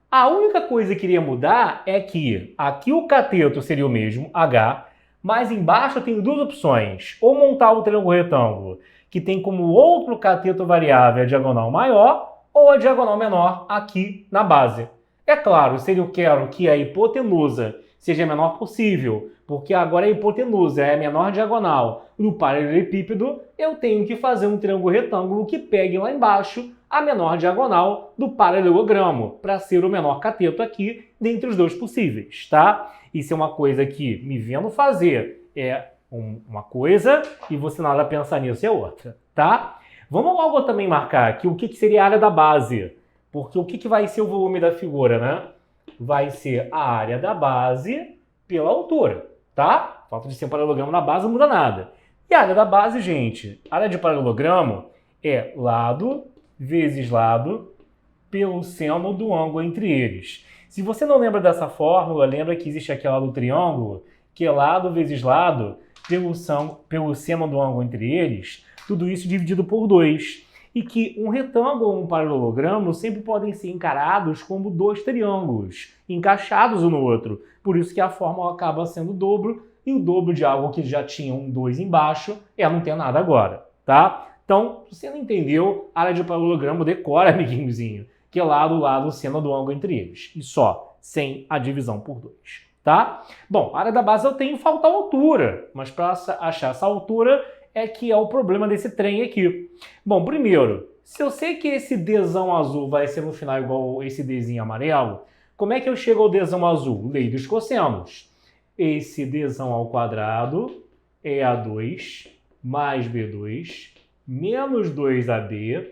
a única coisa que iria mudar é que aqui o cateto seria o mesmo, H, mas embaixo eu tenho duas opções, ou montar o triângulo retângulo, que tem como outro cateto variável a diagonal maior, ou a diagonal menor aqui na base. É claro, se eu quero que a hipotenusa seja a menor possível, porque agora a hipotenusa é a menor diagonal do paralelepípedo, eu tenho que fazer um triângulo retângulo que pegue lá embaixo a menor diagonal do paralelogramo, para ser o menor cateto aqui dentre os dois possíveis, tá? Isso é uma coisa que, me vendo fazer, é uma coisa, e você na hora de pensar nisso é outra, tá? Vamos logo também marcar aqui o que seria a área da base, porque o que vai ser o volume da figura, né? Vai ser a área da base pela altura, tá? O fato de ser um paralelogramo na base não muda nada. E a área da base, gente, a área de paralelogramo é lado vezes lado pelo seno do ângulo entre eles. Se você não lembra dessa fórmula, lembra que existe aquela do triângulo, que é lado vezes lado pelo seno do ângulo entre eles, tudo isso dividido por 2. E que um retângulo ou um paralelogramo sempre podem ser encarados como dois triângulos, encaixados um no outro. Por isso que a fórmula acaba sendo o dobro, e o dobro de algo que já tinha um 2 embaixo é não ter nada agora, tá? Então, se você não entendeu, a área de paralelogramo decora, amiguinhozinho, que é lado, seno do ângulo entre eles. E só, sem a divisão por 2, tá? Bom, a área da base eu tenho falta altura, mas para achar essa altura é que é o problema desse trem aqui. Bom, primeiro, se eu sei que esse Dzão azul vai ser no final igual esse Dzinho amarelo, como é que eu chego ao Dzão azul? Lei dos cossenos. Esse Dzão ao quadrado é A2 mais B2 menos 2AB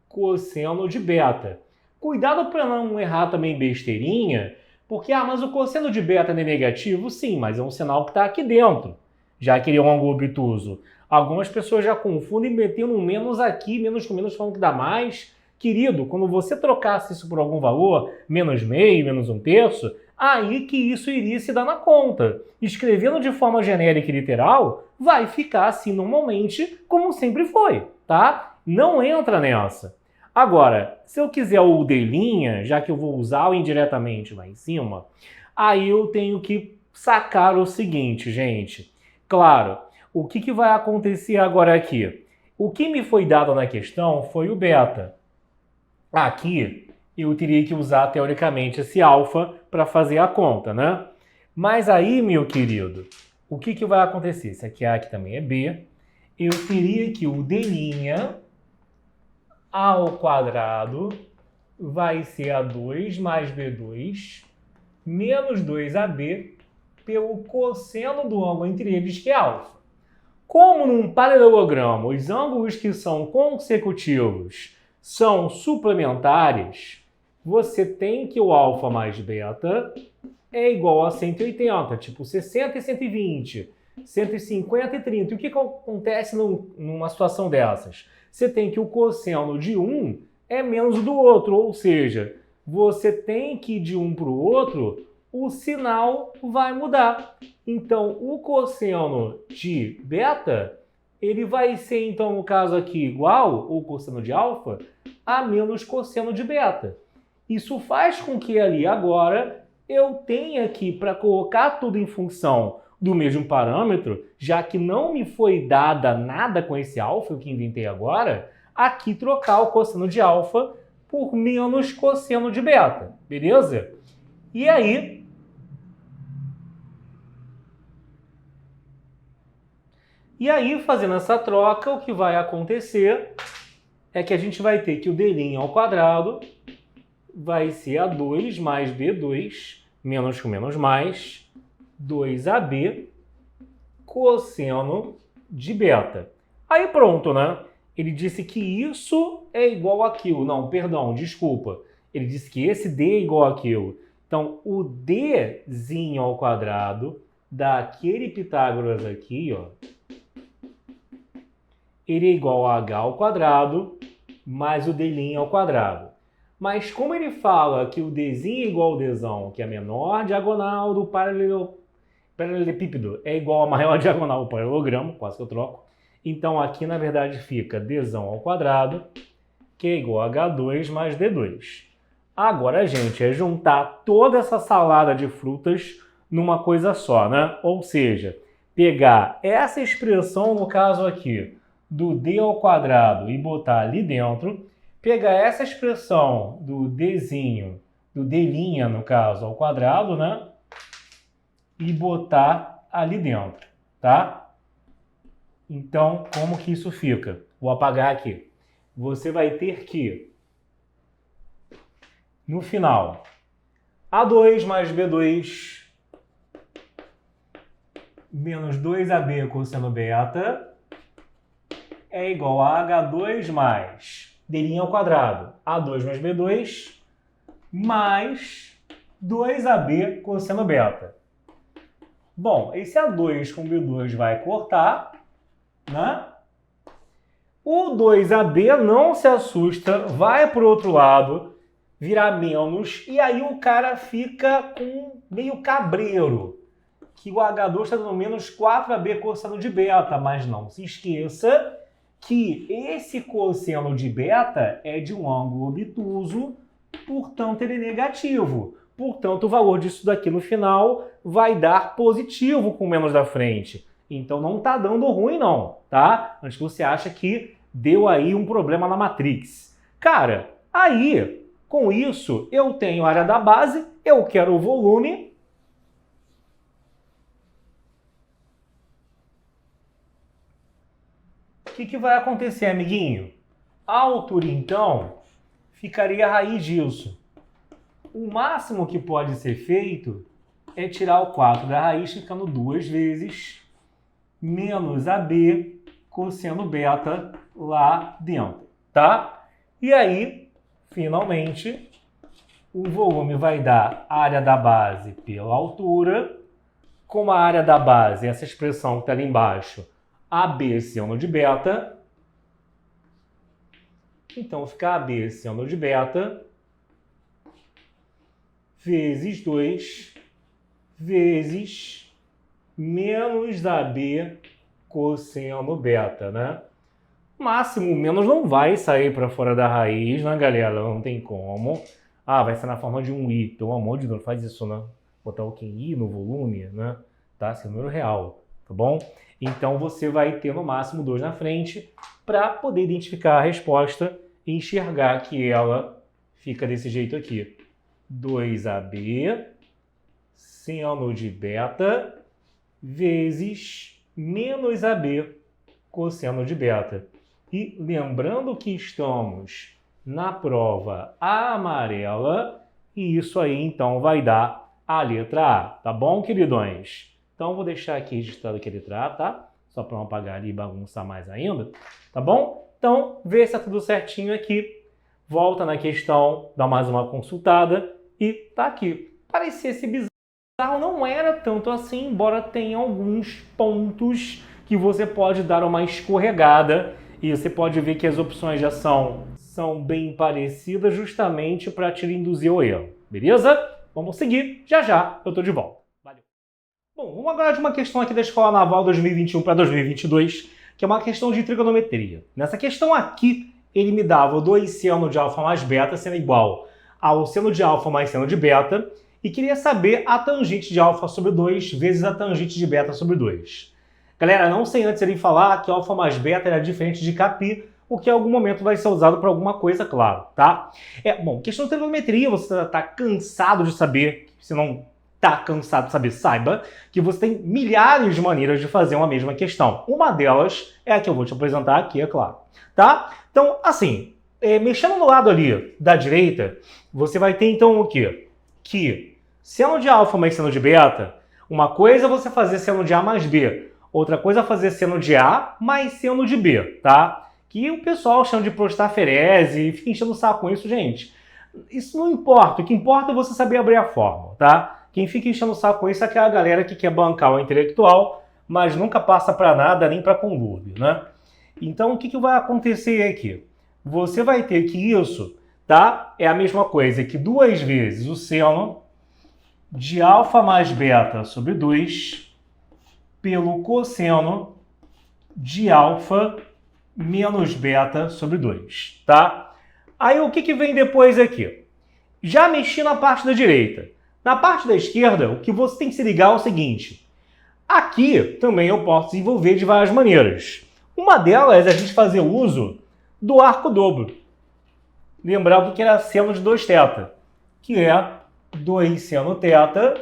cosseno de beta. Cuidado para não errar também besteirinha, porque, mas o cosseno de beta é negativo? Sim, mas é um sinal que está aqui dentro, já que ele é um ângulo obtuso. Algumas pessoas já confundem metendo um menos aqui, menos com menos falando que dá mais. Querido, quando você trocasse isso por algum valor, menos meio, menos um terço, aí que isso iria se dar na conta. Escrevendo de forma genérica e literal, vai ficar assim normalmente, como sempre foi, tá? Não entra nessa. Agora, se eu quiser o D', já que eu vou usá-lo indiretamente lá em cima, aí eu tenho que sacar o seguinte, gente. Claro, o que vai acontecer agora aqui? O que me foi dado na questão foi o beta. Aqui, eu teria que usar, teoricamente, esse alfa para fazer a conta, né? Mas aí, meu querido, o que vai acontecer? Esse aqui, aqui também é B. Eu teria que o D' ao quadrado vai ser A2 mais B2 menos 2AB pelo cosseno do ângulo entre eles, que é alfa. Como num paralelogramo os ângulos que são consecutivos são suplementares, você tem que o alfa mais beta é igual a 180, tipo 60 e 120, 150 e 30. E o que acontece numa situação dessas? Você tem que o cosseno de um é menos do outro, ou seja, você tem que de um para o outro, o sinal vai mudar. Então, o cosseno de beta, ele vai ser, então, no caso aqui, igual, o cosseno de alfa, a menos cosseno de beta. Isso faz com que ali agora eu tenha aqui, para colocar tudo em função do mesmo parâmetro, já que não me foi dada nada com esse alfa, que inventei agora, aqui trocar o cosseno de alfa por menos cosseno de beta, beleza? E aí, fazendo essa troca, o que vai acontecer é que a gente vai ter que o d' ao quadrado vai ser A2 mais B2, menos com menos mais, 2AB, cosseno de beta. Aí pronto, né? Ele disse que isso é igual àquilo. Não, perdão, desculpa. Ele disse que esse D é igual àquilo. Então, o Dzinho ao quadrado daquele Pitágoras aqui, ó, ele é igual a H ao quadrado mais o D' ao quadrado. Mas como ele fala que o Dzinho é igual ao Dzão, que é a menor diagonal do paralelepípedo, é igual a maior diagonal do paralelogramo, quase que eu troco. Então aqui na verdade fica Dzão ao quadrado, que é igual a H2 mais D2. Agora, gente, é juntar toda essa salada de frutas numa coisa só, né? Ou seja, pegar essa expressão, no caso aqui, do D ao quadrado e botar ali dentro, pegar essa expressão do Dzinho, do D', no caso, ao quadrado, né? E botar ali dentro, tá? Então, como que isso fica? Vou apagar aqui. Você vai ter que, no final, A2 mais B2 menos 2AB cosseno beta é igual a H2 mais D' ao quadrado, A2 mais B2, mais 2AB cosseno beta. Bom, esse A2 com B2 vai cortar, né? O 2AB não se assusta, vai para o outro lado, virar menos, e aí o cara fica com meio cabreiro, que o H2 está dando menos 4AB cosseno de beta, mas não se esqueça que esse cosseno de beta é de um ângulo obtuso, portanto ele é negativo. Portanto, o valor disso daqui no final vai dar positivo com menos da frente. Então não está dando ruim não, tá? Antes que você acha que deu aí um problema na matrix. Cara, aí, com isso, eu tenho a área da base, eu quero o volume. O que vai acontecer, amiguinho? A altura, então, ficaria a raiz disso. O máximo que pode ser feito é tirar o 4 da raiz, ficando 2 vezes menos AB cosseno beta lá dentro, tá? E aí, finalmente, o volume vai dar a área da base pela altura, como a área da base, essa expressão que está ali embaixo, AB seno de beta. Então fica AB seno de beta vezes 2 vezes menos AB cosseno beta, né? Máximo, menos não vai sair para fora da raiz, né, galera? Não tem como. Ah, vai ser na forma de um I. Pelo amor de Deus, não faz isso, né? Botar o que I no volume, né? Tá? Esse é o número real, tá bom? Então você vai ter no máximo 2 na frente para poder identificar a resposta e enxergar que ela fica desse jeito aqui. 2AB seno de beta vezes menos AB cosseno de beta. E lembrando que estamos na prova amarela, e isso aí então vai dar a letra A. Tá bom, queridões? Então, vou deixar aqui registrado aqui a letra A, tá? Só para não apagar ali e bagunçar mais ainda, tá bom? Então, vê se tá tudo certinho aqui. Volta na questão, dá mais uma consultada e tá aqui. Parecesse bizarro, não era tanto assim, embora tenha alguns pontos que você pode dar uma escorregada e você pode ver que as opções já são bem parecidas justamente para te induzir ao erro, beleza? Vamos seguir, já eu tô de volta. Valeu. Bom, vamos agora de uma questão aqui da Escola Naval 2021 para 2022, que é uma questão de trigonometria. Nessa questão aqui, ele me dava o 2 seno de alfa mais beta sendo igual ao seno de alfa mais seno de beta e queria saber a tangente de alfa sobre 2 vezes a tangente de beta sobre 2. Galera, não sei antes ele falar que alfa mais beta era diferente de capi, o que em algum momento vai ser usado para alguma coisa, claro, tá? Bom, questão de trigonometria, você está cansado de saber, se não está cansado de saber, saiba que você tem milhares de maneiras de fazer uma mesma questão. Uma delas é a que eu vou te apresentar aqui, é claro, tá? Então, assim, mexendo no lado ali da direita, você vai ter então o quê? Que seno de alfa mais seno de beta, uma coisa é você fazer seno de A mais B, outra coisa é fazer seno de A mais seno de B, tá? Que o pessoal chama de prostaferese e fica enchendo o saco com isso, gente. Isso não importa, o que importa é você saber abrir a fórmula, tá? Quem fica enchendo o saco com isso é aquela galera que quer bancar o intelectual, mas nunca passa para nada, nem para conlurbio, né? Então, o que vai acontecer aqui? Você vai ter que isso, tá? É a mesma coisa que 2 vezes o seno de alfa mais beta sobre 2 pelo cosseno de alfa menos beta sobre 2, tá? Aí, o que vem depois aqui? Já mexi na parte da direita. Na parte da esquerda, o que você tem que se ligar é o seguinte. Aqui, também eu posso desenvolver de várias maneiras. Uma delas é a gente fazer uso do arco dobro. Lembrando que era seno de 2θ, que é 2 seno θ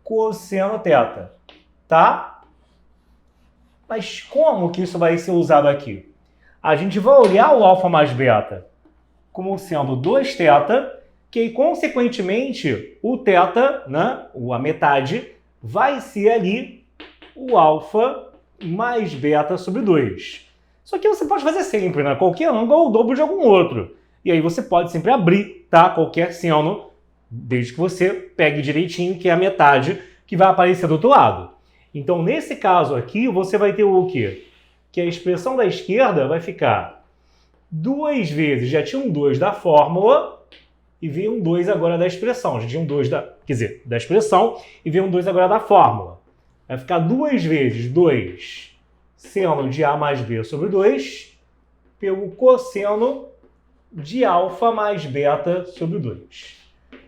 cosseno θ, tá? Mas como que isso vai ser usado aqui? A gente vai olhar o alfa mais beta como sendo 2θ, que consequentemente o θ, né, a metade, vai ser ali o alfa mais beta sobre 2. Isso aqui você pode fazer sempre, né? Qualquer ângulo é o dobro de algum outro. E aí você pode sempre abrir, tá? Qualquer seno, desde que você pegue direitinho, que é a metade que vai aparecer do outro lado. Então, nesse caso aqui, você vai ter o quê? Que a expressão da esquerda vai ficar 2 vezes, já tinha um 2 da fórmula, e veio um 2 agora da expressão. Já tinha um 2 da expressão, e veio um 2 agora da fórmula. Vai ficar 2 vezes 2 seno de A mais B sobre 2 pelo cosseno de alfa mais beta sobre 2.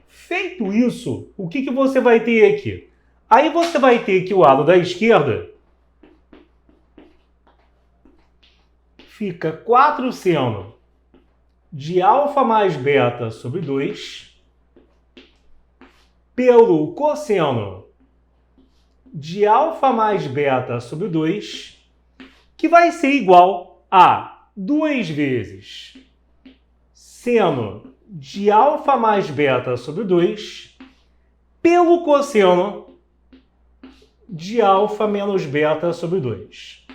Feito isso, o que você vai ter aqui? Aí você vai ter que o lado da esquerda fica 4 seno de alfa mais beta sobre 2 pelo cosseno de alfa mais beta sobre 2, que vai ser igual a 2 vezes seno de alfa mais beta sobre 2 pelo cosseno de alfa menos beta sobre 2,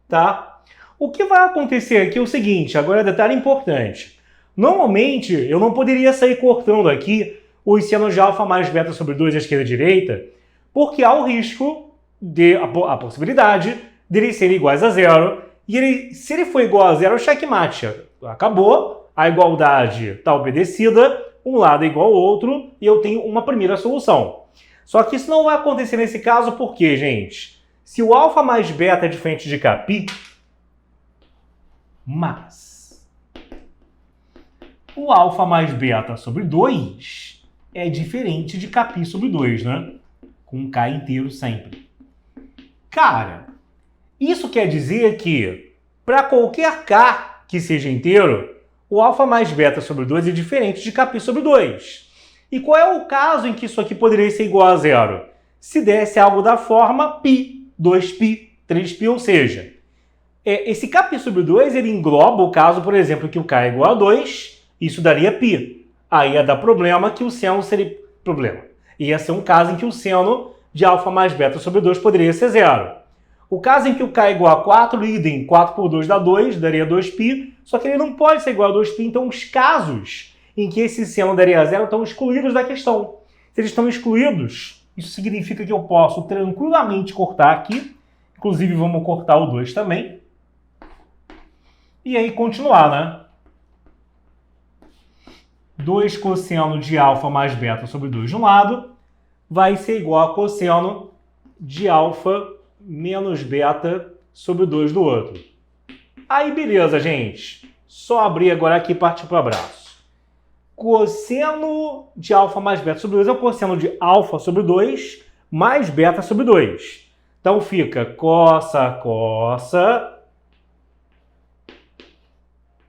tá? O que vai acontecer aqui é o seguinte, agora detalhe importante. Normalmente, eu não poderia sair cortando aqui os senos de alfa mais beta sobre 2 à esquerda e direita, porque há o risco, a possibilidade deles serem iguais a zero, e se ele for igual a zero, o checkmate acabou, a igualdade está obedecida, um lado é igual ao outro, e eu tenho uma primeira solução. Só que isso não vai acontecer nesse caso, porque, gente, se o alfa mais beta é diferente de capi, mas o alfa mais beta sobre 2 é diferente de capi sobre 2, né? Com K inteiro sempre. Cara, isso quer dizer que, para qualquer K que seja inteiro, o alfa mais beta sobre 2 é diferente de capi sobre 2. E qual é o caso em que isso aqui poderia ser igual a zero? Se desse algo da forma π, 2π, 3π, ou seja, esse capi sobre 2 ele engloba o caso, por exemplo, que o K é igual a 2, isso daria π. Aí ia dar problema que o seno seria... Problema. Ia ser um caso em que o seno de alfa mais beta sobre 2 poderia ser 0. O caso em que o K é igual a 4, idem, 4 por 2 dá 2, daria 2π, só que ele não pode ser igual a 2π, então os casos em que esse seno daria 0 estão excluídos da questão. Se eles estão excluídos, isso significa que eu posso tranquilamente cortar aqui, inclusive vamos cortar o 2 também, e aí continuar, né? 2 cosseno de alfa mais beta sobre 2 de um lado vai ser igual a cosseno de alfa menos beta sobre 2 do outro. Aí beleza, gente. Só abrir agora aqui e partir para o abraço. Cosseno de alfa mais beta sobre 2 é o cosseno de alfa sobre 2 mais beta sobre 2. Então fica cossa,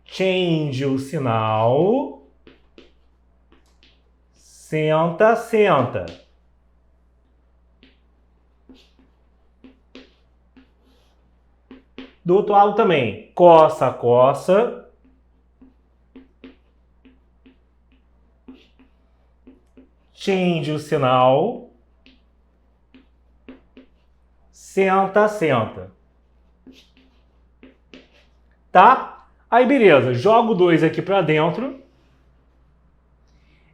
change o sinal, senta. Do outro lado também, cossa, change o sinal, senta. Tá? Aí beleza, joga o 2 aqui para dentro.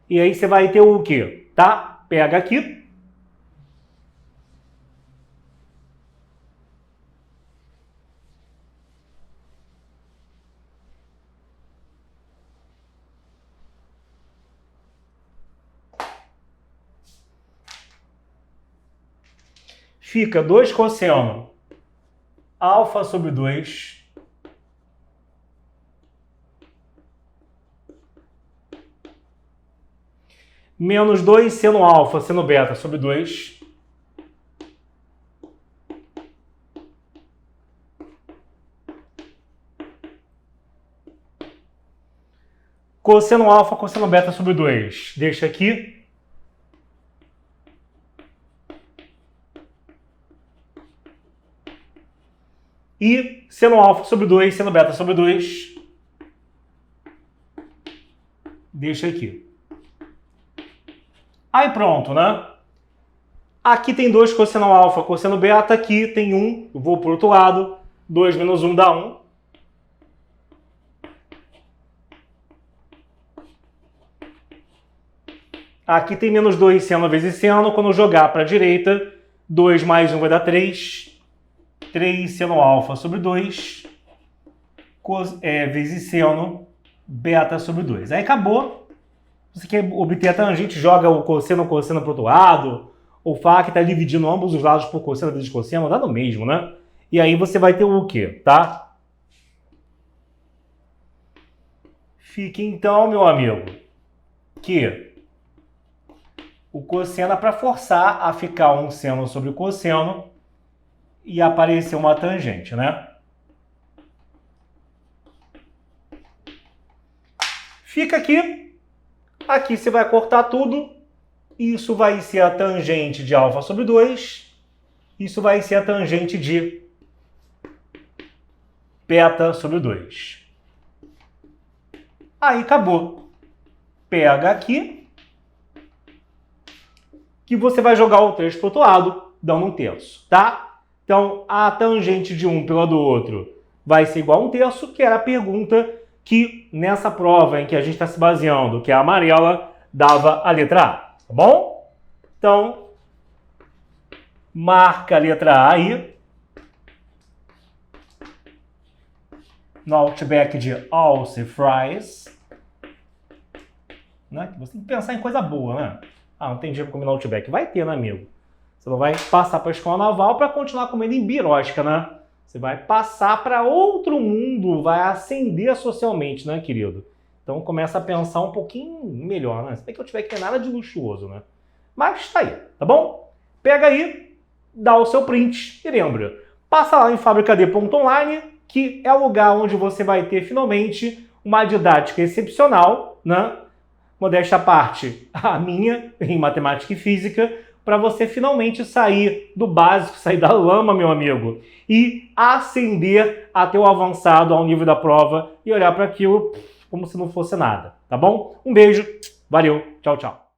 E aí você vai ter o quê? Tá? Pega aqui. Fica 2 cosseno alfa sobre 2 menos 2 seno alfa seno beta sobre 2 cosseno alfa cosseno beta sobre 2. Deixa aqui. E seno alfa sobre 2, seno beta sobre 2. Deixa aqui. Aí pronto, né? Aqui tem 2 cosseno alfa, cosseno beta. Aqui tem 1. Eu vou para o outro lado. 2 menos 1 dá 1. Aqui tem menos 2 seno vezes seno. Quando eu jogar para a direita, 2 mais 1 vai dar 3. 3 seno alfa sobre 2 vezes seno beta sobre 2. Aí acabou. Você quer obter a tangente, joga o cosseno para o outro lado. Ou fala que está dividindo ambos os lados por cosseno vezes cosseno, dá no mesmo, né? E aí você vai ter o quê, tá? Fica então, meu amigo, que o cosseno é para forçar a ficar um seno sobre o cosseno e aparecer uma tangente, né? Fica aqui. Aqui você vai cortar tudo. Isso vai ser a tangente de alfa sobre 2. Isso vai ser a tangente de beta sobre 2. Aí acabou. Pega aqui. Que você vai jogar o 3 para o outro lado, dando 1/3, tá? Então, a tangente de um pela do outro vai ser igual a 1/3, que era a pergunta que nessa prova em que a gente está se baseando, que é a amarela, dava a letra A, tá bom? Então, marca a letra A aí. No Outback de Alce Fries. Né? Você tem que pensar em coisa boa, né? Ah, não tem dinheiro para comer no Outback. Vai ter, né, amigo? Você não vai passar para a escola naval para continuar comendo em birosca, né? Você vai passar para outro mundo, vai ascender socialmente, né, querido? Então começa a pensar um pouquinho melhor, né? Se bem que eu tiver que ter nada de luxuoso, né? Mas tá aí, tá bom? Pega aí, dá o seu print e lembra. Passa lá em fabricad.online, que é o lugar onde você vai ter finalmente uma didática excepcional, né? Modéstia à parte, a minha, em matemática e física, para você finalmente sair do básico, sair da lama, meu amigo, e ascender até o avançado ao nível da prova e olhar para aquilo como se não fosse nada, tá bom? Um beijo! Valeu, tchau, tchau.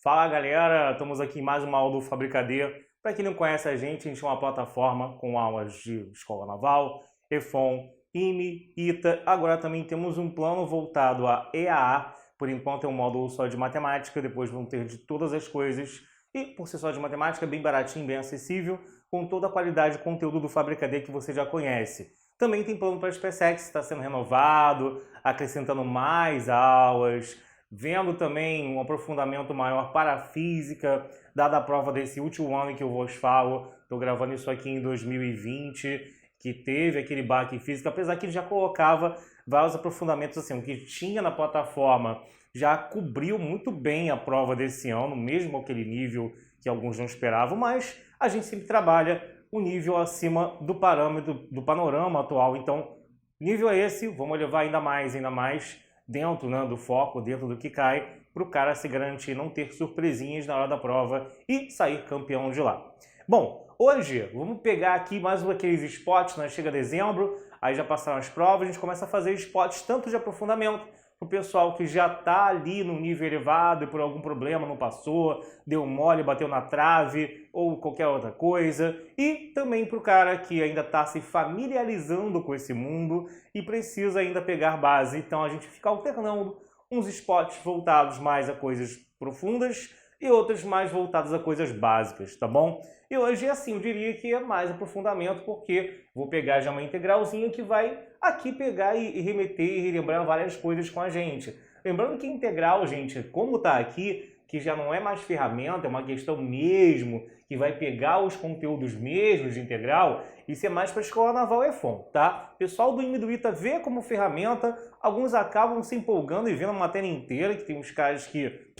Fala galera, estamos aqui em mais uma aula do Fabricadeiro. Para quem não conhece a gente é uma plataforma com aulas de Escola Naval, EFON, IME, ITA. Agora também temos um plano voltado a EAA. Por enquanto é um módulo só de matemática, depois vão ter de todas as coisas. E por ser só de matemática, é bem baratinho, bem acessível, com toda a qualidade de conteúdo do Fabricadeiro que você já conhece. Também tem plano para a SpaceX, está sendo renovado, acrescentando mais aulas, vendo também um aprofundamento maior para a física, dada a prova desse último ano que eu vos falo. Estou gravando isso aqui em 2020, que teve aquele baque em física, apesar que ele já colocava vários aprofundamentos, assim, o que tinha na plataforma já cobriu muito bem a prova desse ano, mesmo aquele nível que alguns não esperavam, mas a gente sempre trabalha o nível acima do parâmetro, do panorama atual. Então, nível é esse, vamos levar ainda mais dentro, né, do foco, dentro do que cai, para o cara se garantir não ter surpresinhas na hora da prova e sair campeão de lá. Bom, hoje vamos pegar aqui mais um daqueles spots, né? Chega dezembro, aí já passaram as provas, a gente começa a fazer spots tanto de aprofundamento para o pessoal que já está ali no nível elevado e por algum problema não passou, deu mole, bateu na trave ou qualquer outra coisa, e também para o cara que ainda está se familiarizando com esse mundo e precisa ainda pegar base. Então a gente fica alternando uns spots voltados mais a coisas profundas e outros mais voltados a coisas básicas, tá bom? E hoje, assim, eu diria que é mais aprofundamento, porque vou pegar já uma integralzinha que vai aqui pegar e remeter e relembrar várias coisas com a gente. Lembrando que integral, gente, como tá aqui, que já não é mais ferramenta, é uma questão mesmo, que vai pegar os conteúdos mesmos de integral, isso é mais para a Escola Naval EFON, tá? O pessoal do IME do ITA vê como ferramenta, alguns acabam se empolgando e vendo a matéria inteira, que tem uns caras que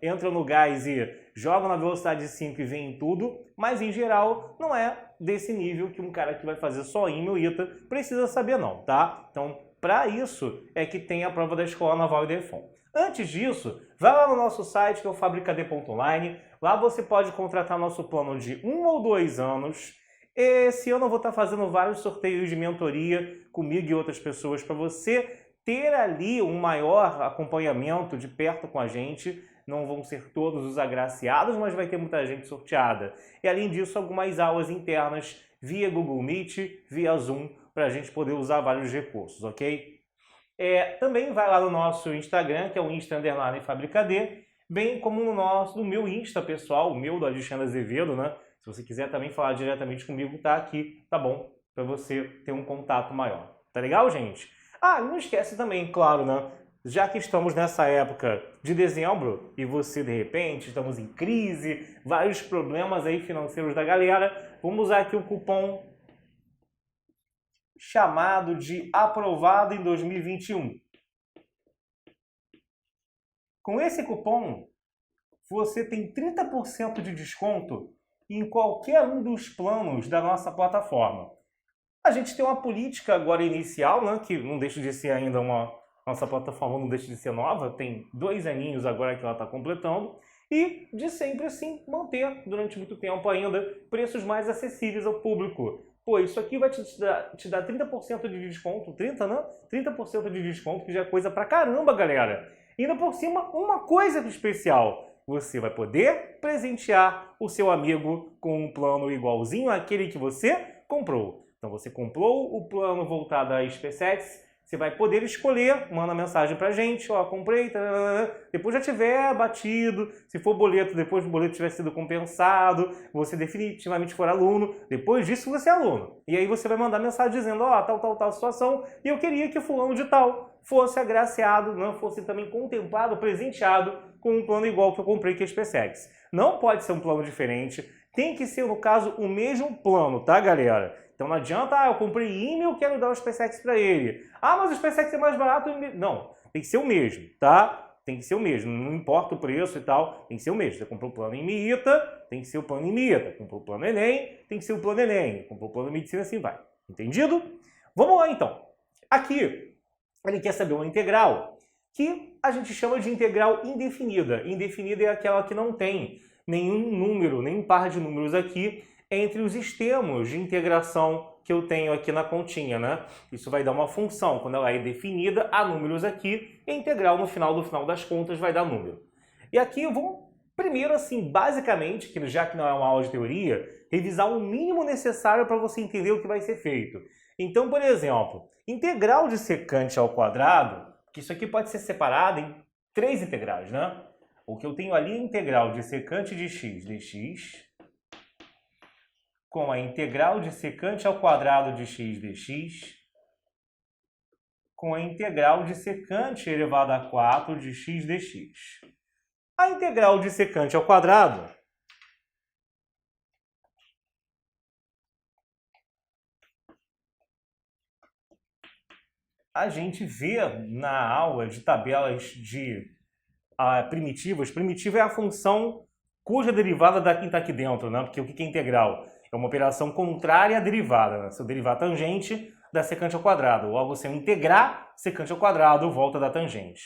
entram no gás e jogam na velocidade 5 e veem tudo, mas em geral não é desse nível que um cara que vai fazer só IME ou ITA precisa saber não, tá? Então, para isso é que tem a prova da Escola Naval e da EFON. Antes disso, vai lá no nosso site, que é o fabricadeiro.online. Lá você pode contratar nosso plano de 1 ou 2 anos. Esse ano eu vou estar fazendo vários sorteios de mentoria comigo e outras pessoas para você ter ali um maior acompanhamento de perto com a gente. Não vão ser todos os agraciados, mas vai ter muita gente sorteada. E além disso, algumas aulas internas via Google Meet, via Zoom, para a gente poder usar vários recursos, ok? Também vai lá no nosso Instagram, que é o Insta_Fabricadeiro, bem como no meu Insta pessoal, o meu do Alexandre Azevedo, né? Se você quiser também falar diretamente comigo, tá aqui, tá bom? Para você ter um contato maior. Tá legal, gente? Ah, não esquece também, claro, né? Já que estamos nessa época de dezembro e você, de repente, estamos em crise, vários problemas aí financeiros da galera, vamos usar aqui o cupom chamado de aprovado em 2021. Com esse cupom, você tem 30% de desconto em qualquer um dos planos da nossa plataforma. A gente tem uma política agora inicial, né, que não deixa de ser ainda nossa plataforma não deixa de ser nova, tem 2 aninhos agora que ela está completando, e de sempre assim manter durante muito tempo ainda preços mais acessíveis ao público. Pô, isso aqui vai te dar 30% de desconto, 30%, né? 30% de desconto, que já é coisa pra caramba, galera. E ainda por cima, uma coisa especial. Você vai poder presentear o seu amigo com um plano igualzinho àquele que você comprou. Então você comprou o plano voltado à SpaceX, você vai poder escolher, manda mensagem pra gente, ó, comprei, depois já tiver batido, se for boleto, depois do boleto tiver sido compensado, você definitivamente for aluno, depois disso você é aluno. E aí você vai mandar mensagem dizendo, ó, tal situação, e eu queria que fulano de tal fosse agraciado, não fosse também contemplado, presenteado com um plano igual que eu comprei, que é a SpaceX. Não pode ser um plano diferente, tem que ser, no caso, o mesmo plano, tá, galera? Então não adianta, eu comprei IME, eu quero dar o SpaceX para ele. Ah, mas o SpaceX é mais barato. Não, tem que ser o mesmo, tá? Tem que ser o mesmo, não importa o preço e tal, tem que ser o mesmo. Você comprou o plano IME ITA, tem que ser o plano IME ITA. Comprou o plano Enem, tem que ser o plano Enem. Comprou o plano Medicina, assim vai. Entendido? Vamos lá, então. Aqui, ele quer saber uma integral, que a gente chama de integral indefinida. Indefinida é aquela que não tem nenhum número, nenhum par de números aqui, entre os extremos de integração que eu tenho aqui na continha, né? Isso vai dar uma função. Quando ela é definida, há números aqui, e a integral no final das contas vai dar número. E aqui eu vou, primeiro, assim, basicamente, que já que não é uma aula de teoria, revisar o mínimo necessário para você entender o que vai ser feito. Então, por exemplo, integral de secante ao quadrado, que isso aqui pode ser separado em 3 integrais, né? O que eu tenho ali é a integral de secante de x dx, com a integral de secante ao quadrado de x dx, com a integral de secante elevado a 4 de x dx. A integral de secante ao quadrado a gente vê na aula de tabelas de primitivas. Primitiva é a função cuja derivada dá quem está aqui dentro, né? Porque o que é integral? É uma operação contrária à derivada, né? Se eu derivar a tangente da secante ao quadrado. Logo, se eu integrar secante ao quadrado, volta da tangente.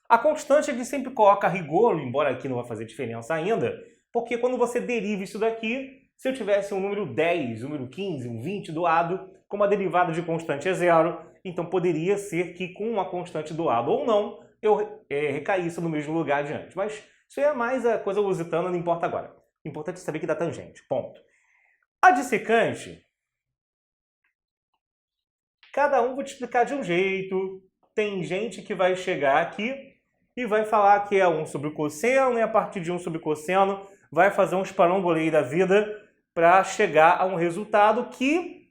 A constante a gente sempre coloca a rigor, embora aqui não vai fazer diferença ainda, porque quando você deriva isso daqui, se eu tivesse um número 10, um número 15, um 20 do lado, como a derivada de constante é zero, então poderia ser que com uma constante do lado ou não, eu recaísse no mesmo lugar adiante. Mas isso é mais a coisa lusitana, não importa agora. O importante é saber que dá tangente, ponto. A de secante, cada um vou te explicar de um jeito. Tem gente que vai chegar aqui e vai falar que é 1 sobre o cosseno, e a partir de 1 sobre o cosseno vai fazer uns parangoleiros da vida para chegar a um resultado que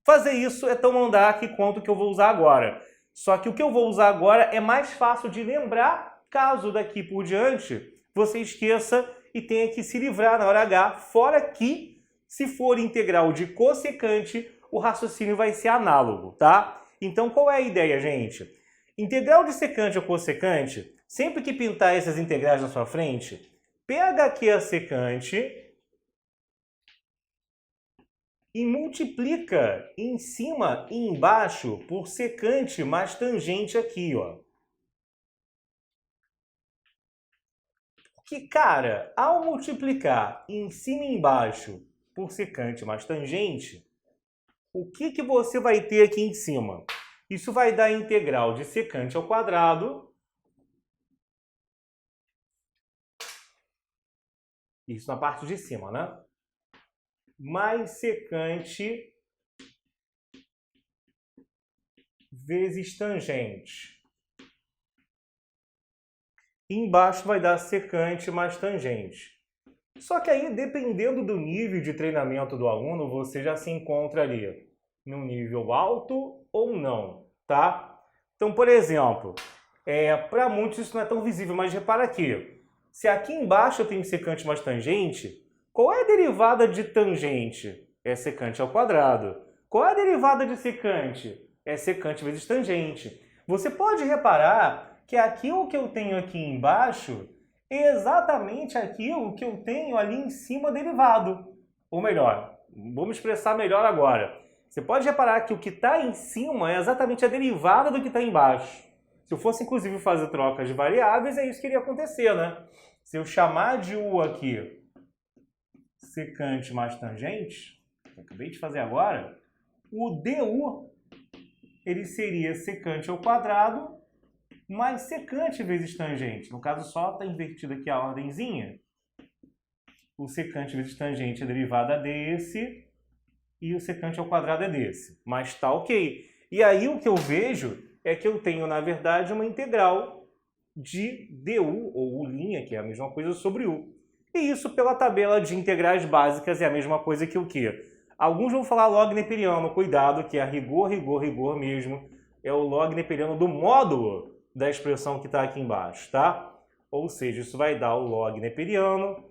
fazer isso é tão mandrake quanto o que eu vou usar agora. Só que o que eu vou usar agora é mais fácil de lembrar, caso daqui por diante você esqueça e tenha que se livrar na hora H, fora que, se for integral de cossecante, o raciocínio vai ser análogo, tá? Então, qual é a ideia, gente? Integral de secante ou cossecante, sempre que pintar essas integrais na sua frente, pega aqui a secante e multiplica em cima e embaixo por secante mais tangente aqui, ó. Que, cara, ao multiplicar em cima e embaixo por secante mais tangente, o que você vai ter aqui em cima? Isso vai dar a integral de secante ao quadrado. Isso na parte de cima, né? Mais secante vezes tangente. E embaixo vai dar secante mais tangente. Só que aí, dependendo do nível de treinamento do aluno, você já se encontra ali num nível alto ou não, tá? Então, por exemplo, para muitos isso não é tão visível, mas repara aqui. Se aqui embaixo eu tenho secante mais tangente, qual é a derivada de tangente? É secante ao quadrado. Qual é a derivada de secante? É secante vezes tangente. Você pode reparar que aquilo que eu tenho aqui embaixo é exatamente aquilo que eu tenho ali em cima derivado. Ou melhor, vamos expressar melhor agora. Você pode reparar que o que está em cima é exatamente a derivada do que está embaixo. Se eu fosse, inclusive, fazer trocas de variáveis, é isso que iria acontecer, né? Se eu chamar de U aqui secante mais tangente, que eu acabei de fazer agora, o du ele seria secante ao quadrado mais secante vezes tangente. No caso, só está invertida aqui a ordenzinha. O secante vezes tangente é derivada desse e o secante ao quadrado é desse. Mas tá ok. E aí o que eu vejo é que eu tenho, na verdade, uma integral de du, ou U', que é a mesma coisa, sobre U. E isso pela tabela de integrais básicas é a mesma coisa que o quê? Alguns vão falar log neperiano, cuidado, que é a rigor mesmo. É o log neperiano do módulo da expressão que está aqui embaixo, tá? Ou seja, isso vai dar o log neperiano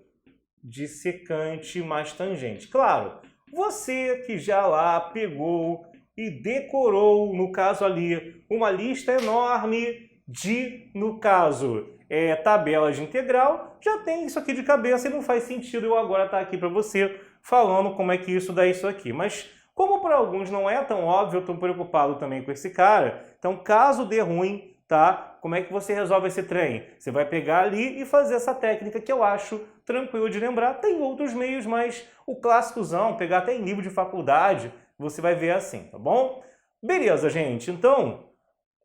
de secante mais tangente. Claro, você que já lá pegou e decorou, no caso ali, uma lista enorme de, no caso, tabelas de integral, já tem isso aqui de cabeça e não faz sentido eu agora estar aqui para você falando como é que isso dá isso aqui. Mas, como para alguns não é tão óbvio, eu estou preocupado também com esse cara, então caso dê ruim, tá? Como é que você resolve esse trem? Você vai pegar ali e fazer essa técnica que eu acho tranquilo de lembrar. Tem outros meios, mas o clássicozão, pegar até em livro de faculdade, você vai ver assim, tá bom? Beleza, gente. Então,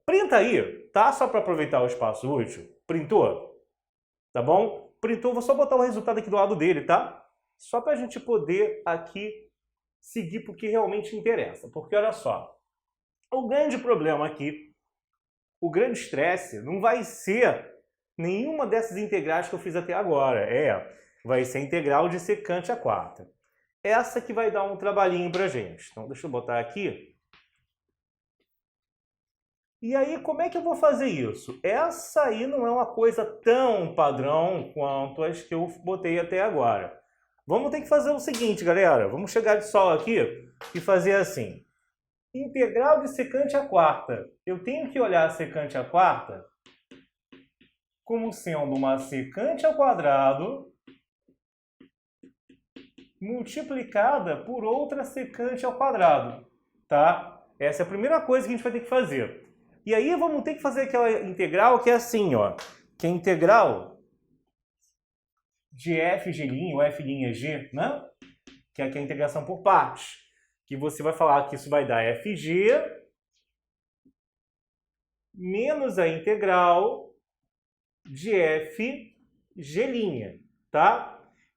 printa aí, tá? Só para aproveitar o espaço útil. Printou? Tá bom? Printou, vou só botar o resultado aqui do lado dele, tá? Só para a gente poder aqui seguir para o que realmente interessa. Porque olha só, o grande problema aqui, o grande estresse, não vai ser nenhuma dessas integrais que eu fiz até agora. Vai ser a integral de secante à quarta. Essa que vai dar um trabalhinho pra gente. Então, deixa eu botar aqui. E aí, como é que eu vou fazer isso? Essa aí não é uma coisa tão padrão quanto as que eu botei até agora. Vamos ter que fazer o seguinte, galera. Vamos chegar de sol aqui e fazer assim. Integral de secante à quarta. Eu tenho que olhar a secante à quarta como sendo uma secante ao quadrado multiplicada por outra secante ao quadrado, tá? Essa é a primeira coisa que a gente vai ter que fazer. E aí vamos ter que fazer aquela integral que é assim, ó, que é a integral de fg', ou f'g, né? Que é aquela integração por partes, que você vai falar que isso vai dar fg menos a integral de fg', tá?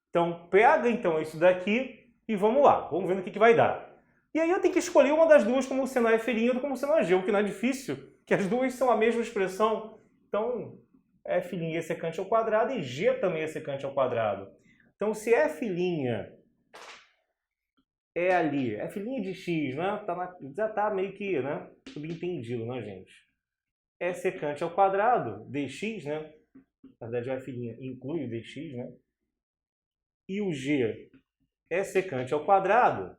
Então, pega então isso daqui e vamos lá. Vamos ver no que vai dar. E aí eu tenho que escolher uma das duas como sendo a f'G ou como sendo a g, o que não é difícil, que as duas são a mesma expressão. Então, f'G é secante ao quadrado e g também é secante ao quadrado. Então, se f'G é ali, f'G de x, né? Já está meio que, né, subentendido, né, gente? É secante ao quadrado, dx, né? Na verdade, o f'G inclui o dx, né? E o g é secante ao quadrado.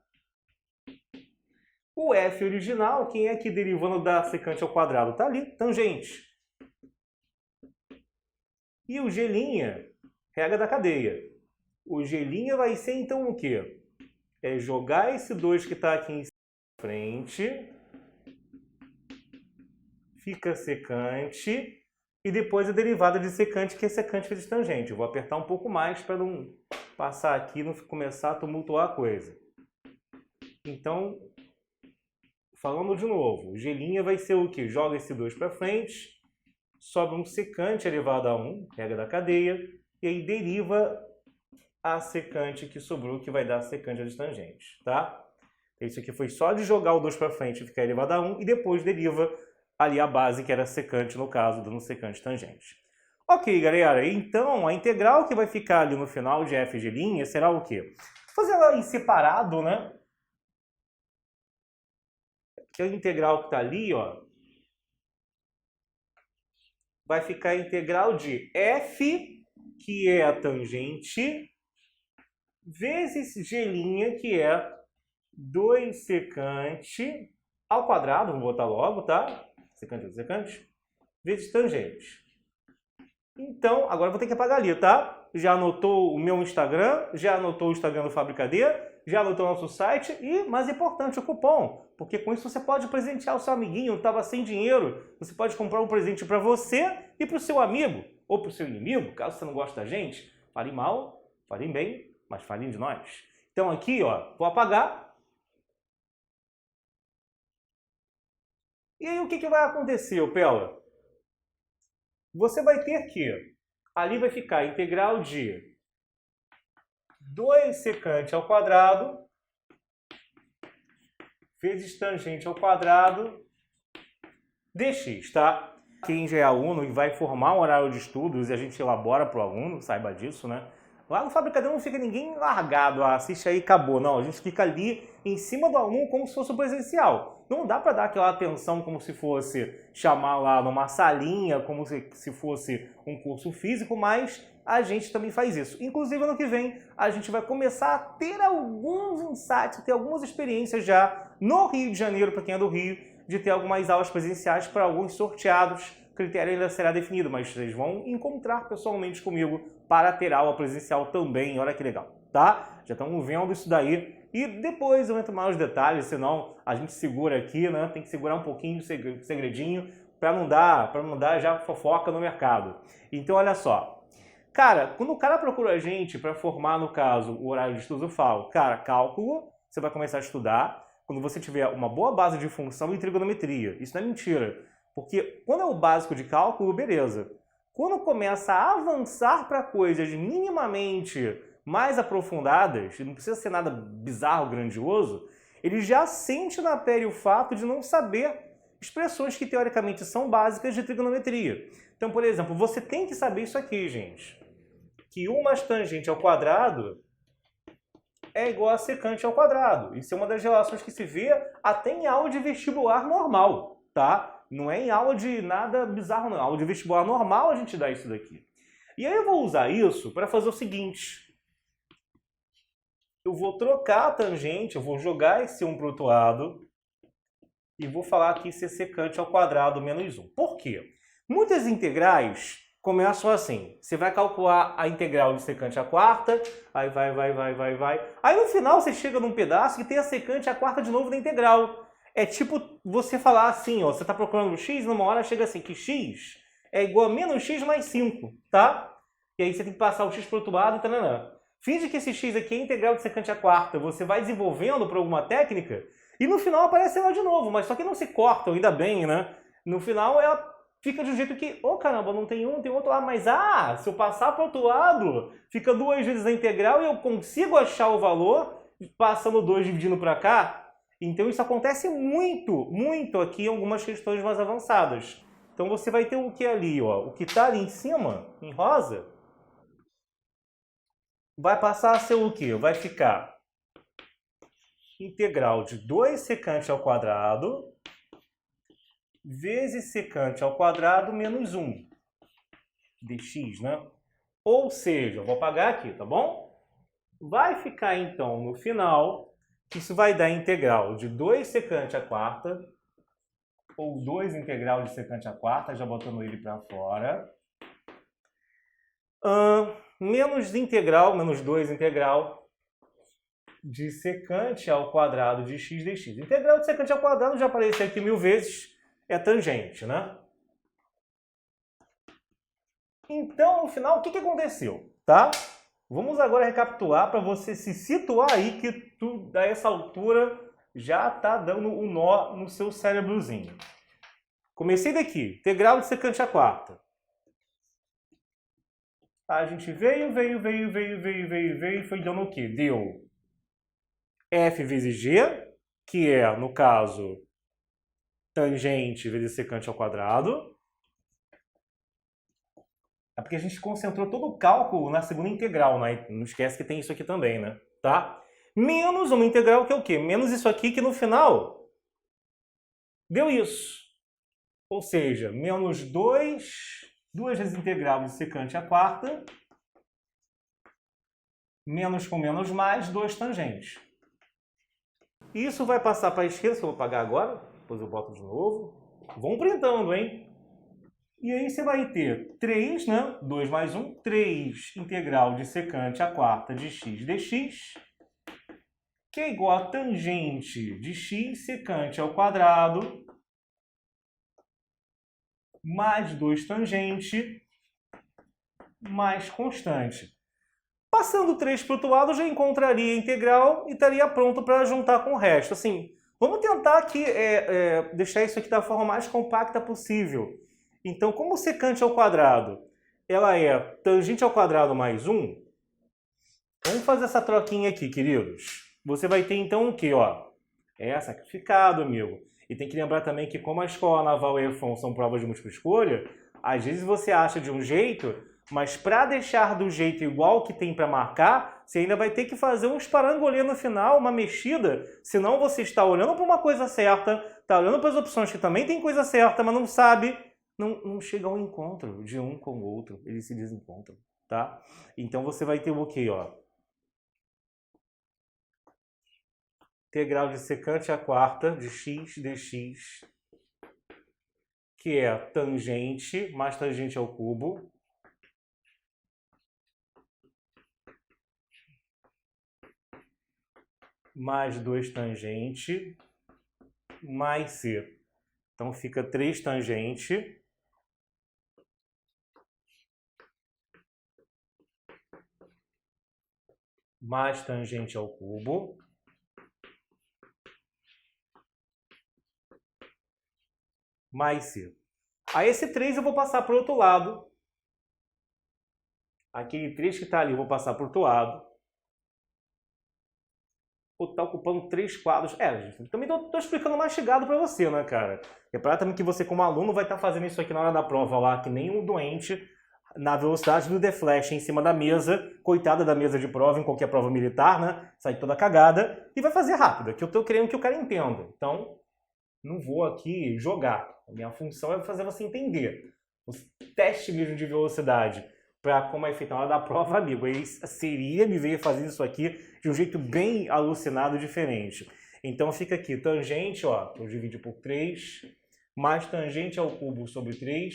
O f original, quem é que derivando da secante ao quadrado? Está ali, tangente. E o g', regra da cadeia. O g' vai ser então o quê? É jogar esse 2 que está aqui em frente, fica secante, e depois a derivada de secante, que é secante vezes tangente. Eu vou apertar um pouco mais para não passar aqui e não começar a tumultuar a coisa. Então, falando de novo, o g' vai ser o quê? Joga esse 2 para frente, sobra um secante elevado a 1, regra da cadeia, e aí deriva a secante que sobrou, que vai dar a secante vezes tangente, tá? Isso aqui foi só de jogar o 2 para frente e ficar elevado a 1, e depois deriva ali a base, que era secante, no caso, dando secante tangente. Ok, galera, então a integral que vai ficar ali no final de f'G' será o quê? Vou fazer ela em separado, né? Que a integral que está ali, ó, vai ficar a integral de f, que é a tangente, vezes g', que é 2 secante ao quadrado, vou botar logo, tá? Secante vezes secante, vezes tangente. Então, agora eu vou ter que apagar ali, tá? Já anotou o meu Instagram, já anotou o Instagram do Fábrica D, já anotou o nosso site e, mais importante, o cupom. Porque com isso você pode presentear o seu amiguinho, estava sem dinheiro. Você pode comprar um presente para você e para o seu amigo, ou para o seu inimigo, caso você não goste da gente. Falem mal, falem bem, mas falem de nós. Então aqui, ó, vou apagar. E aí o que vai acontecer, Pela? Você vai ter que, ali vai ficar a integral de 2 secante ao quadrado vezes tangente ao quadrado dx, tá? Quem já é aluno e vai formar um horário de estudos e a gente elabora para o aluno, saiba disso, né? Lá no Fábrica D não fica ninguém largado, assiste aí e acabou. Não, a gente fica ali em cima do aluno como se fosse um presencial. Não dá para dar aquela atenção como se fosse chamar lá numa salinha, como se fosse um curso físico, mas a gente também faz isso. Inclusive, ano que vem, a gente vai começar a ter alguns insights, ter algumas experiências já no Rio de Janeiro, para quem é do Rio, de ter algumas aulas presenciais para alguns sorteados. O critério ainda será definido, mas vocês vão encontrar pessoalmente comigo para ter aula presencial também. Olha que legal, tá? Já estamos vendo isso daí. E depois eu entro mais nos detalhes, senão a gente segura aqui, né? Tem que segurar um pouquinho o segredinho para não dar já fofoca no mercado. Então, olha só. Cara, quando o cara procura a gente para formar, no caso, o horário de estudos, eu falo, cara, cálculo, você vai começar a estudar, quando você tiver uma boa base de função em trigonometria. Isso não é mentira. Porque quando é o básico de cálculo, beleza. Quando começa a avançar para coisas minimamente mais aprofundadas, não precisa ser nada bizarro, grandioso, ele já sente na pele o fato de não saber expressões que teoricamente são básicas de trigonometria. Então, por exemplo, você tem que saber isso aqui, gente. Que 1 mais tangente ao quadrado é igual a secante ao quadrado. Isso é uma das relações que se vê até em aula de vestibular normal, tá? Não é em aula de nada bizarro, não. Em aula de vestibular normal a gente dá isso daqui. E aí eu vou usar isso para fazer o seguinte. Eu vou trocar a tangente, eu vou jogar esse 1 para o outro lado e vou falar aqui ser secante ao quadrado menos 1. Por quê? Muitas integrais começam assim. Você vai calcular a integral de secante à quarta, aí vai. Aí no final você chega num pedaço que tem a secante à quarta de novo da integral. É tipo você falar assim, ó, você está procurando x, numa hora chega assim, que x é igual a menos x mais 5, tá? E aí você tem que passar o x para o outro lado e tal. Finge que esse x aqui é integral de secante à quarta. Você vai desenvolvendo por alguma técnica e no final aparece ela de novo, mas só que não se corta, ainda bem, né? No final ela fica de um jeito que, oh caramba, não tem um, tem outro lá, mas se eu passar para o outro lado, fica 2 vezes a integral e eu consigo achar o valor passando 2 dividindo para cá. Então isso acontece muito aqui em algumas questões mais avançadas. Então você vai ter o que ali, ó, o que está ali em cima, em rosa, vai passar a ser o quê? Vai ficar integral de 2 secante ao quadrado vezes secante ao quadrado menos 1 dx, né? Ou seja, eu vou apagar aqui, tá bom? Vai ficar então no final, isso vai dar integral de 2 secante à quarta, ou 2 integral de secante à quarta, já botando ele para fora, menos integral, menos 2 integral de secante ao quadrado de x dx. Integral de secante ao quadrado já apareceu aqui 1000 vezes, é tangente, né? Então, no final, o que aconteceu? Tá? Vamos agora recapitular para você se situar aí que tu, a essa altura, já está dando um nó no seu cérebrozinho. Comecei daqui, integral de secante à quarta. A gente veio e foi dando o quê? Deu f vezes g, que é, no caso, tangente vezes secante ao quadrado. É porque a gente concentrou todo o cálculo na segunda integral, né? Não esquece que tem isso aqui também, né? Tá? Menos uma integral que é o quê? Menos isso aqui que no final deu isso. Ou seja, menos 2 vezes integral de secante à quarta, menos com menos mais, 2 tangentes. Isso vai passar para a esquerda, que eu vou apagar agora, depois eu boto de novo. Vão printando, hein? E aí você vai ter 3, né? 2 mais 1, 3 integral de secante à quarta de x dx, que é igual a tangente de x secante ao quadrado, mais 2 tangente, mais constante. Passando 3 para o outro lado, já encontraria a integral e estaria pronto para juntar com o resto. Assim, vamos tentar aqui deixar isso aqui da forma mais compacta possível. Então, como secante ao quadrado, ela é tangente ao quadrado mais 1, vamos fazer essa troquinha aqui, queridos. Você vai ter, então, o quê? Ó, sacrificado, amigo. E tem que lembrar também que, como a escola naval e a EFON são provas de múltipla escolha, às vezes você acha de um jeito, mas para deixar do jeito igual que tem para marcar, você ainda vai ter que fazer um esparangolê no final, uma mexida, senão você está olhando para uma coisa certa, está olhando para as opções que também tem coisa certa, mas não sabe, não chega ao encontro de um com o outro, eles se desencontram, tá? Então você vai ter o quê, ó? Integral de secante à quarta de x dx, que é tangente mais tangente ao cubo, mais 2 tangente, mais c. Então fica 3 tangente, mais tangente ao cubo, mais C. Aí esse 3 eu vou passar para o outro lado. Aquele 3 que está ali eu vou passar para o outro lado. Vou estar ocupando 3 quadros. Gente, também estou explicando mastigado para você, né, cara? Repara também que você, como aluno, vai estar fazendo isso aqui na hora da prova lá, que nem um doente, na velocidade do The Flash em cima da mesa, coitada da mesa de prova, em qualquer prova militar, né? Sai toda cagada e vai fazer rápido, que eu estou querendo que o cara entenda. Então, não vou aqui jogar. A minha função é fazer você entender. O teste mesmo de velocidade para como é feito na hora da prova, amigo. Aí seria me ver fazendo isso aqui de um jeito bem alucinado e diferente. Então fica aqui, tangente, ó, eu dividi por 3, mais tangente ao cubo sobre 3.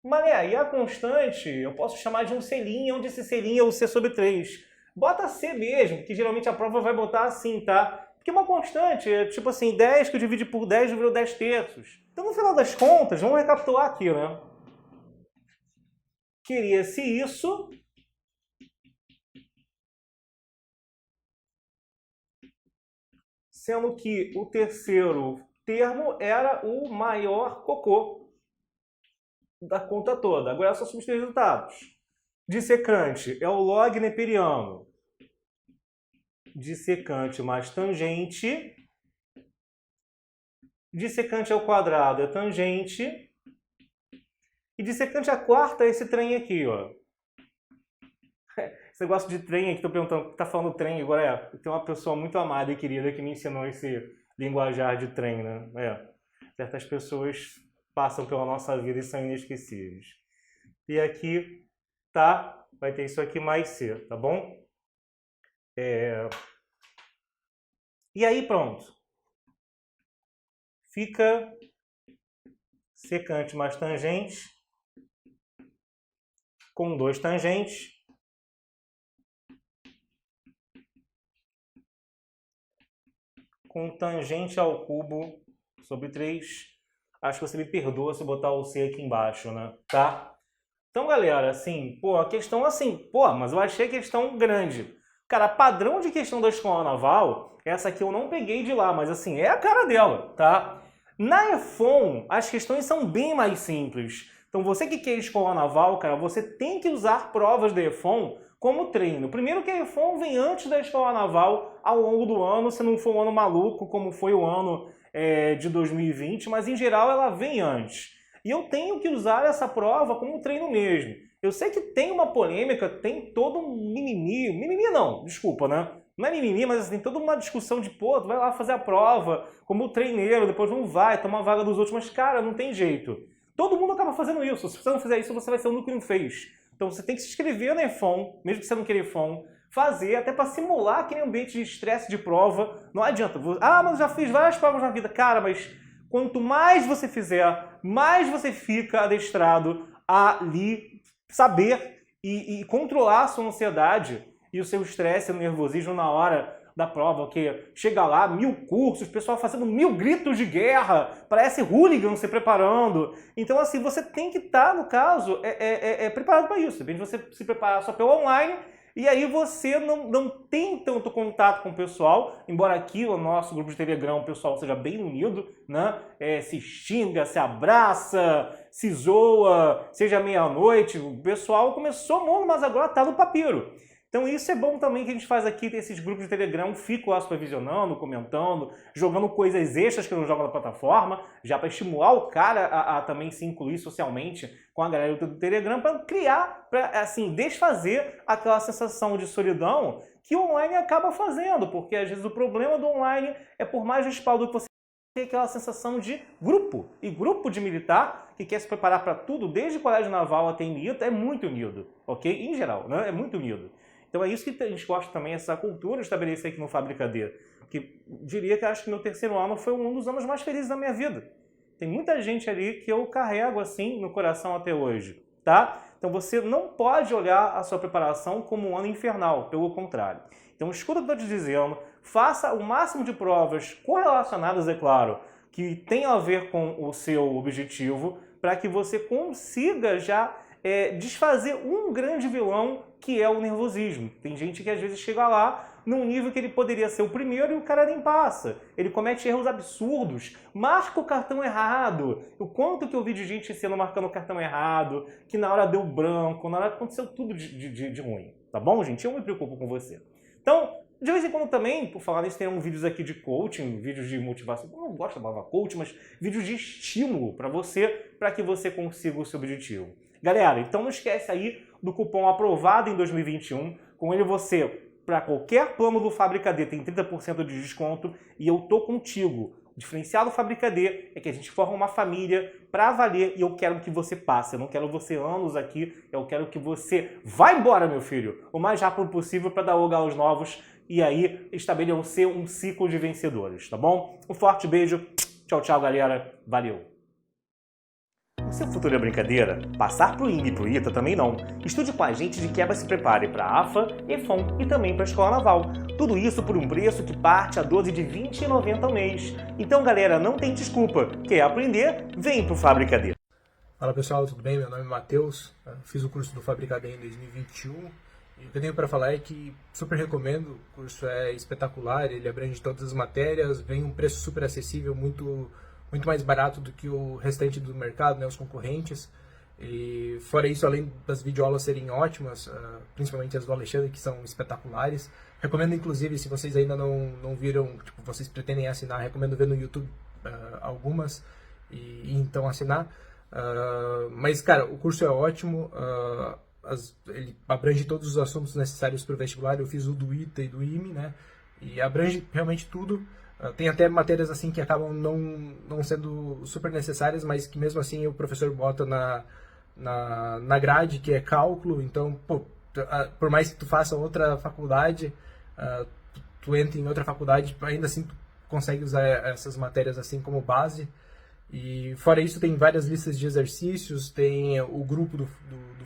Mas aí a constante eu posso chamar de um selinho, onde esse selinho é o C sobre 3. Bota C mesmo, que geralmente a prova vai botar assim, tá? Porque uma constante é tipo assim, 10 que eu dividi por 10 virou 10 terços. Então no final das contas, vamos recapitular aqui, né? Queria-se isso. Sendo que o terceiro termo era o maior cocô da conta toda. Agora é só substituir os resultados. Dissecante é o log neperiano. Dissecante mais tangente. Dissecante ao quadrado é tangente. E dissecante à quarta é esse trem aqui, ó. Esse negócio de trem aqui, tô perguntando, tá falando trem agora tem uma pessoa muito amada e querida que me ensinou esse linguajar de trem, né? Certas pessoas passam pela nossa vida e são inesquecíveis. E aqui, tá? Vai ter isso aqui mais C, tá bom? E aí, pronto. Fica secante mais tangente com 2 tangentes. Com tangente ao cubo sobre 3. Acho que você me perdoa se eu botar o C aqui embaixo, né? Tá? Então, galera, assim, a questão assim, mas eu achei a questão grande. Cara, padrão de questão da escola naval, essa aqui eu não peguei de lá, mas assim, é a cara dela, tá? Na EFON, as questões são bem mais simples. Então, você que quer escola naval, cara, você tem que usar provas da EFON como treino. Primeiro que a EFON vem antes da escola naval ao longo do ano, se não for um ano maluco, como foi o ano de 2020, mas em geral ela vem antes. E eu tenho que usar essa prova como treino mesmo. Eu sei que tem uma polêmica, tem todo um mimimi. Mimimi não, desculpa, né? Não é mimimi, mas tem toda uma discussão de, tu vai lá fazer a prova como treineiro, depois não vai, toma a vaga dos outros, mas, cara, não tem jeito. Todo mundo acaba fazendo isso. Se você não fizer isso, você vai ser o único que não fez. Então você tem que se inscrever na EFON, mesmo que você não queira EFON, fazer até para simular aquele ambiente de estresse de prova. Não adianta. Mas eu já fiz várias provas na vida. Cara, mas quanto mais você fizer, mais você fica adestrado a ali saber e controlar a sua ansiedade e o seu estresse e o nervosismo na hora da prova, que chega lá, 1000 cursos, pessoal fazendo 1000 gritos de guerra, parece hooligan se preparando. Então, assim, você tem que estar, no caso, preparado para isso. Depende de você se preparar só pelo online, e aí você não tem tanto contato com o pessoal, embora aqui no nosso grupo de Telegram o pessoal seja bem unido, né? Se xinga, se abraça, se zoa, seja meia-noite. O pessoal começou mundo, mas agora tá no papiro. Então isso é bom também que a gente faz aqui, tem esses grupos de Telegram, fico lá supervisionando, comentando, jogando coisas extras que eu não jogo na plataforma, já para estimular o cara a também se incluir socialmente com a galera do Telegram, para criar, para assim, desfazer aquela sensação de solidão que o online acaba fazendo, porque às vezes o problema do online é, por mais respaldo que você tem, aquela sensação de grupo, e grupo de militar que quer se preparar para tudo, desde colégio naval até IMITA, é muito unido, ok? Em geral, né? É muito unido. Então é isso que a gente gosta também, essa cultura estabelecer aqui no Fábrica D. Que diria que acho que meu terceiro ano foi um dos anos mais felizes da minha vida. Tem muita gente ali que eu carrego assim no coração até hoje, tá? Então você não pode olhar a sua preparação como um ano infernal, pelo contrário. Então escuta o que eu estou te dizendo, faça o máximo de provas correlacionadas, é claro, que tenham a ver com o seu objetivo, para que você consiga já desfazer um grande vilão que é o nervosismo. Tem gente que às vezes chega lá, num nível que ele poderia ser o primeiro e o cara nem passa. Ele comete erros absurdos, marca o cartão errado. O quanto que eu vi de gente ensinando marcando o cartão errado, que na hora deu branco, na hora aconteceu tudo de ruim. Tá bom, gente? Eu me preocupo com você. Então, de vez em quando também, por falar nisso, tem vídeos aqui de coaching, vídeos de motivação. Eu não gosto da palavra coaching, mas vídeos de estímulo para que você consiga o seu objetivo. Galera, então não esquece aí do cupom aprovado em 2021. Com ele você, para qualquer plano do Fábrica D, tem 30% de desconto e eu tô contigo. O diferencial do Fábrica D é que a gente forma uma família para valer e eu quero que você passe. Eu não quero você anos aqui, eu quero que você vá embora, meu filho, o mais rápido possível para dar lugar aos novos e aí estabelecer um ciclo de vencedores, tá bom? Um forte beijo, tchau, tchau, galera, valeu! O seu futuro é brincadeira? Passar pro IME e pro ITA também não. Estude com a gente de quebra se prepare para a AFA, EFON e também para a Escola Naval. Tudo isso por um preço que parte a 12 de R$ 20,90 ao mês. Então, galera, não tem desculpa. Quer aprender? Vem pro Fábrica D. Fala pessoal, tudo bem? Meu nome é Matheus, fiz o curso do Fábrica D em 2021 e o que eu tenho para falar é que super recomendo, o curso é espetacular, ele abrange todas as matérias, vem um preço super acessível, muito mais barato do que o restante do mercado, né, os concorrentes. E fora isso, além das videoaulas serem ótimas, principalmente as do Alexandre, que são espetaculares, recomendo inclusive, se vocês ainda não viram, tipo, vocês pretendem assinar, recomendo ver no YouTube algumas e então assinar. Mas, cara, o curso é ótimo, ele abrange todos os assuntos necessários para o vestibular. Eu fiz o do ITA e do IME, né, e abrange realmente tudo. Tem até matérias assim que acabam não sendo super necessárias, mas que mesmo assim o professor bota na grade, que é cálculo. Então, pô, por mais que tu faça outra faculdade, tu entra em outra faculdade, ainda assim tu consegue usar essas matérias assim como base. E fora isso, tem várias listas de exercícios, tem o grupo do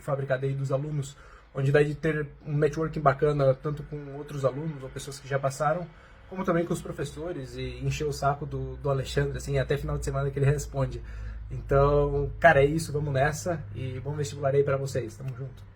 Fábrica D e dos alunos, onde dá de ter um networking bacana, tanto com outros alunos ou pessoas que já passaram, como também com os professores, e encher o saco do Alexandre, assim, até final de semana que ele responde. Então, cara, é isso, vamos nessa, e bom vestibular aí pra vocês, tamo junto.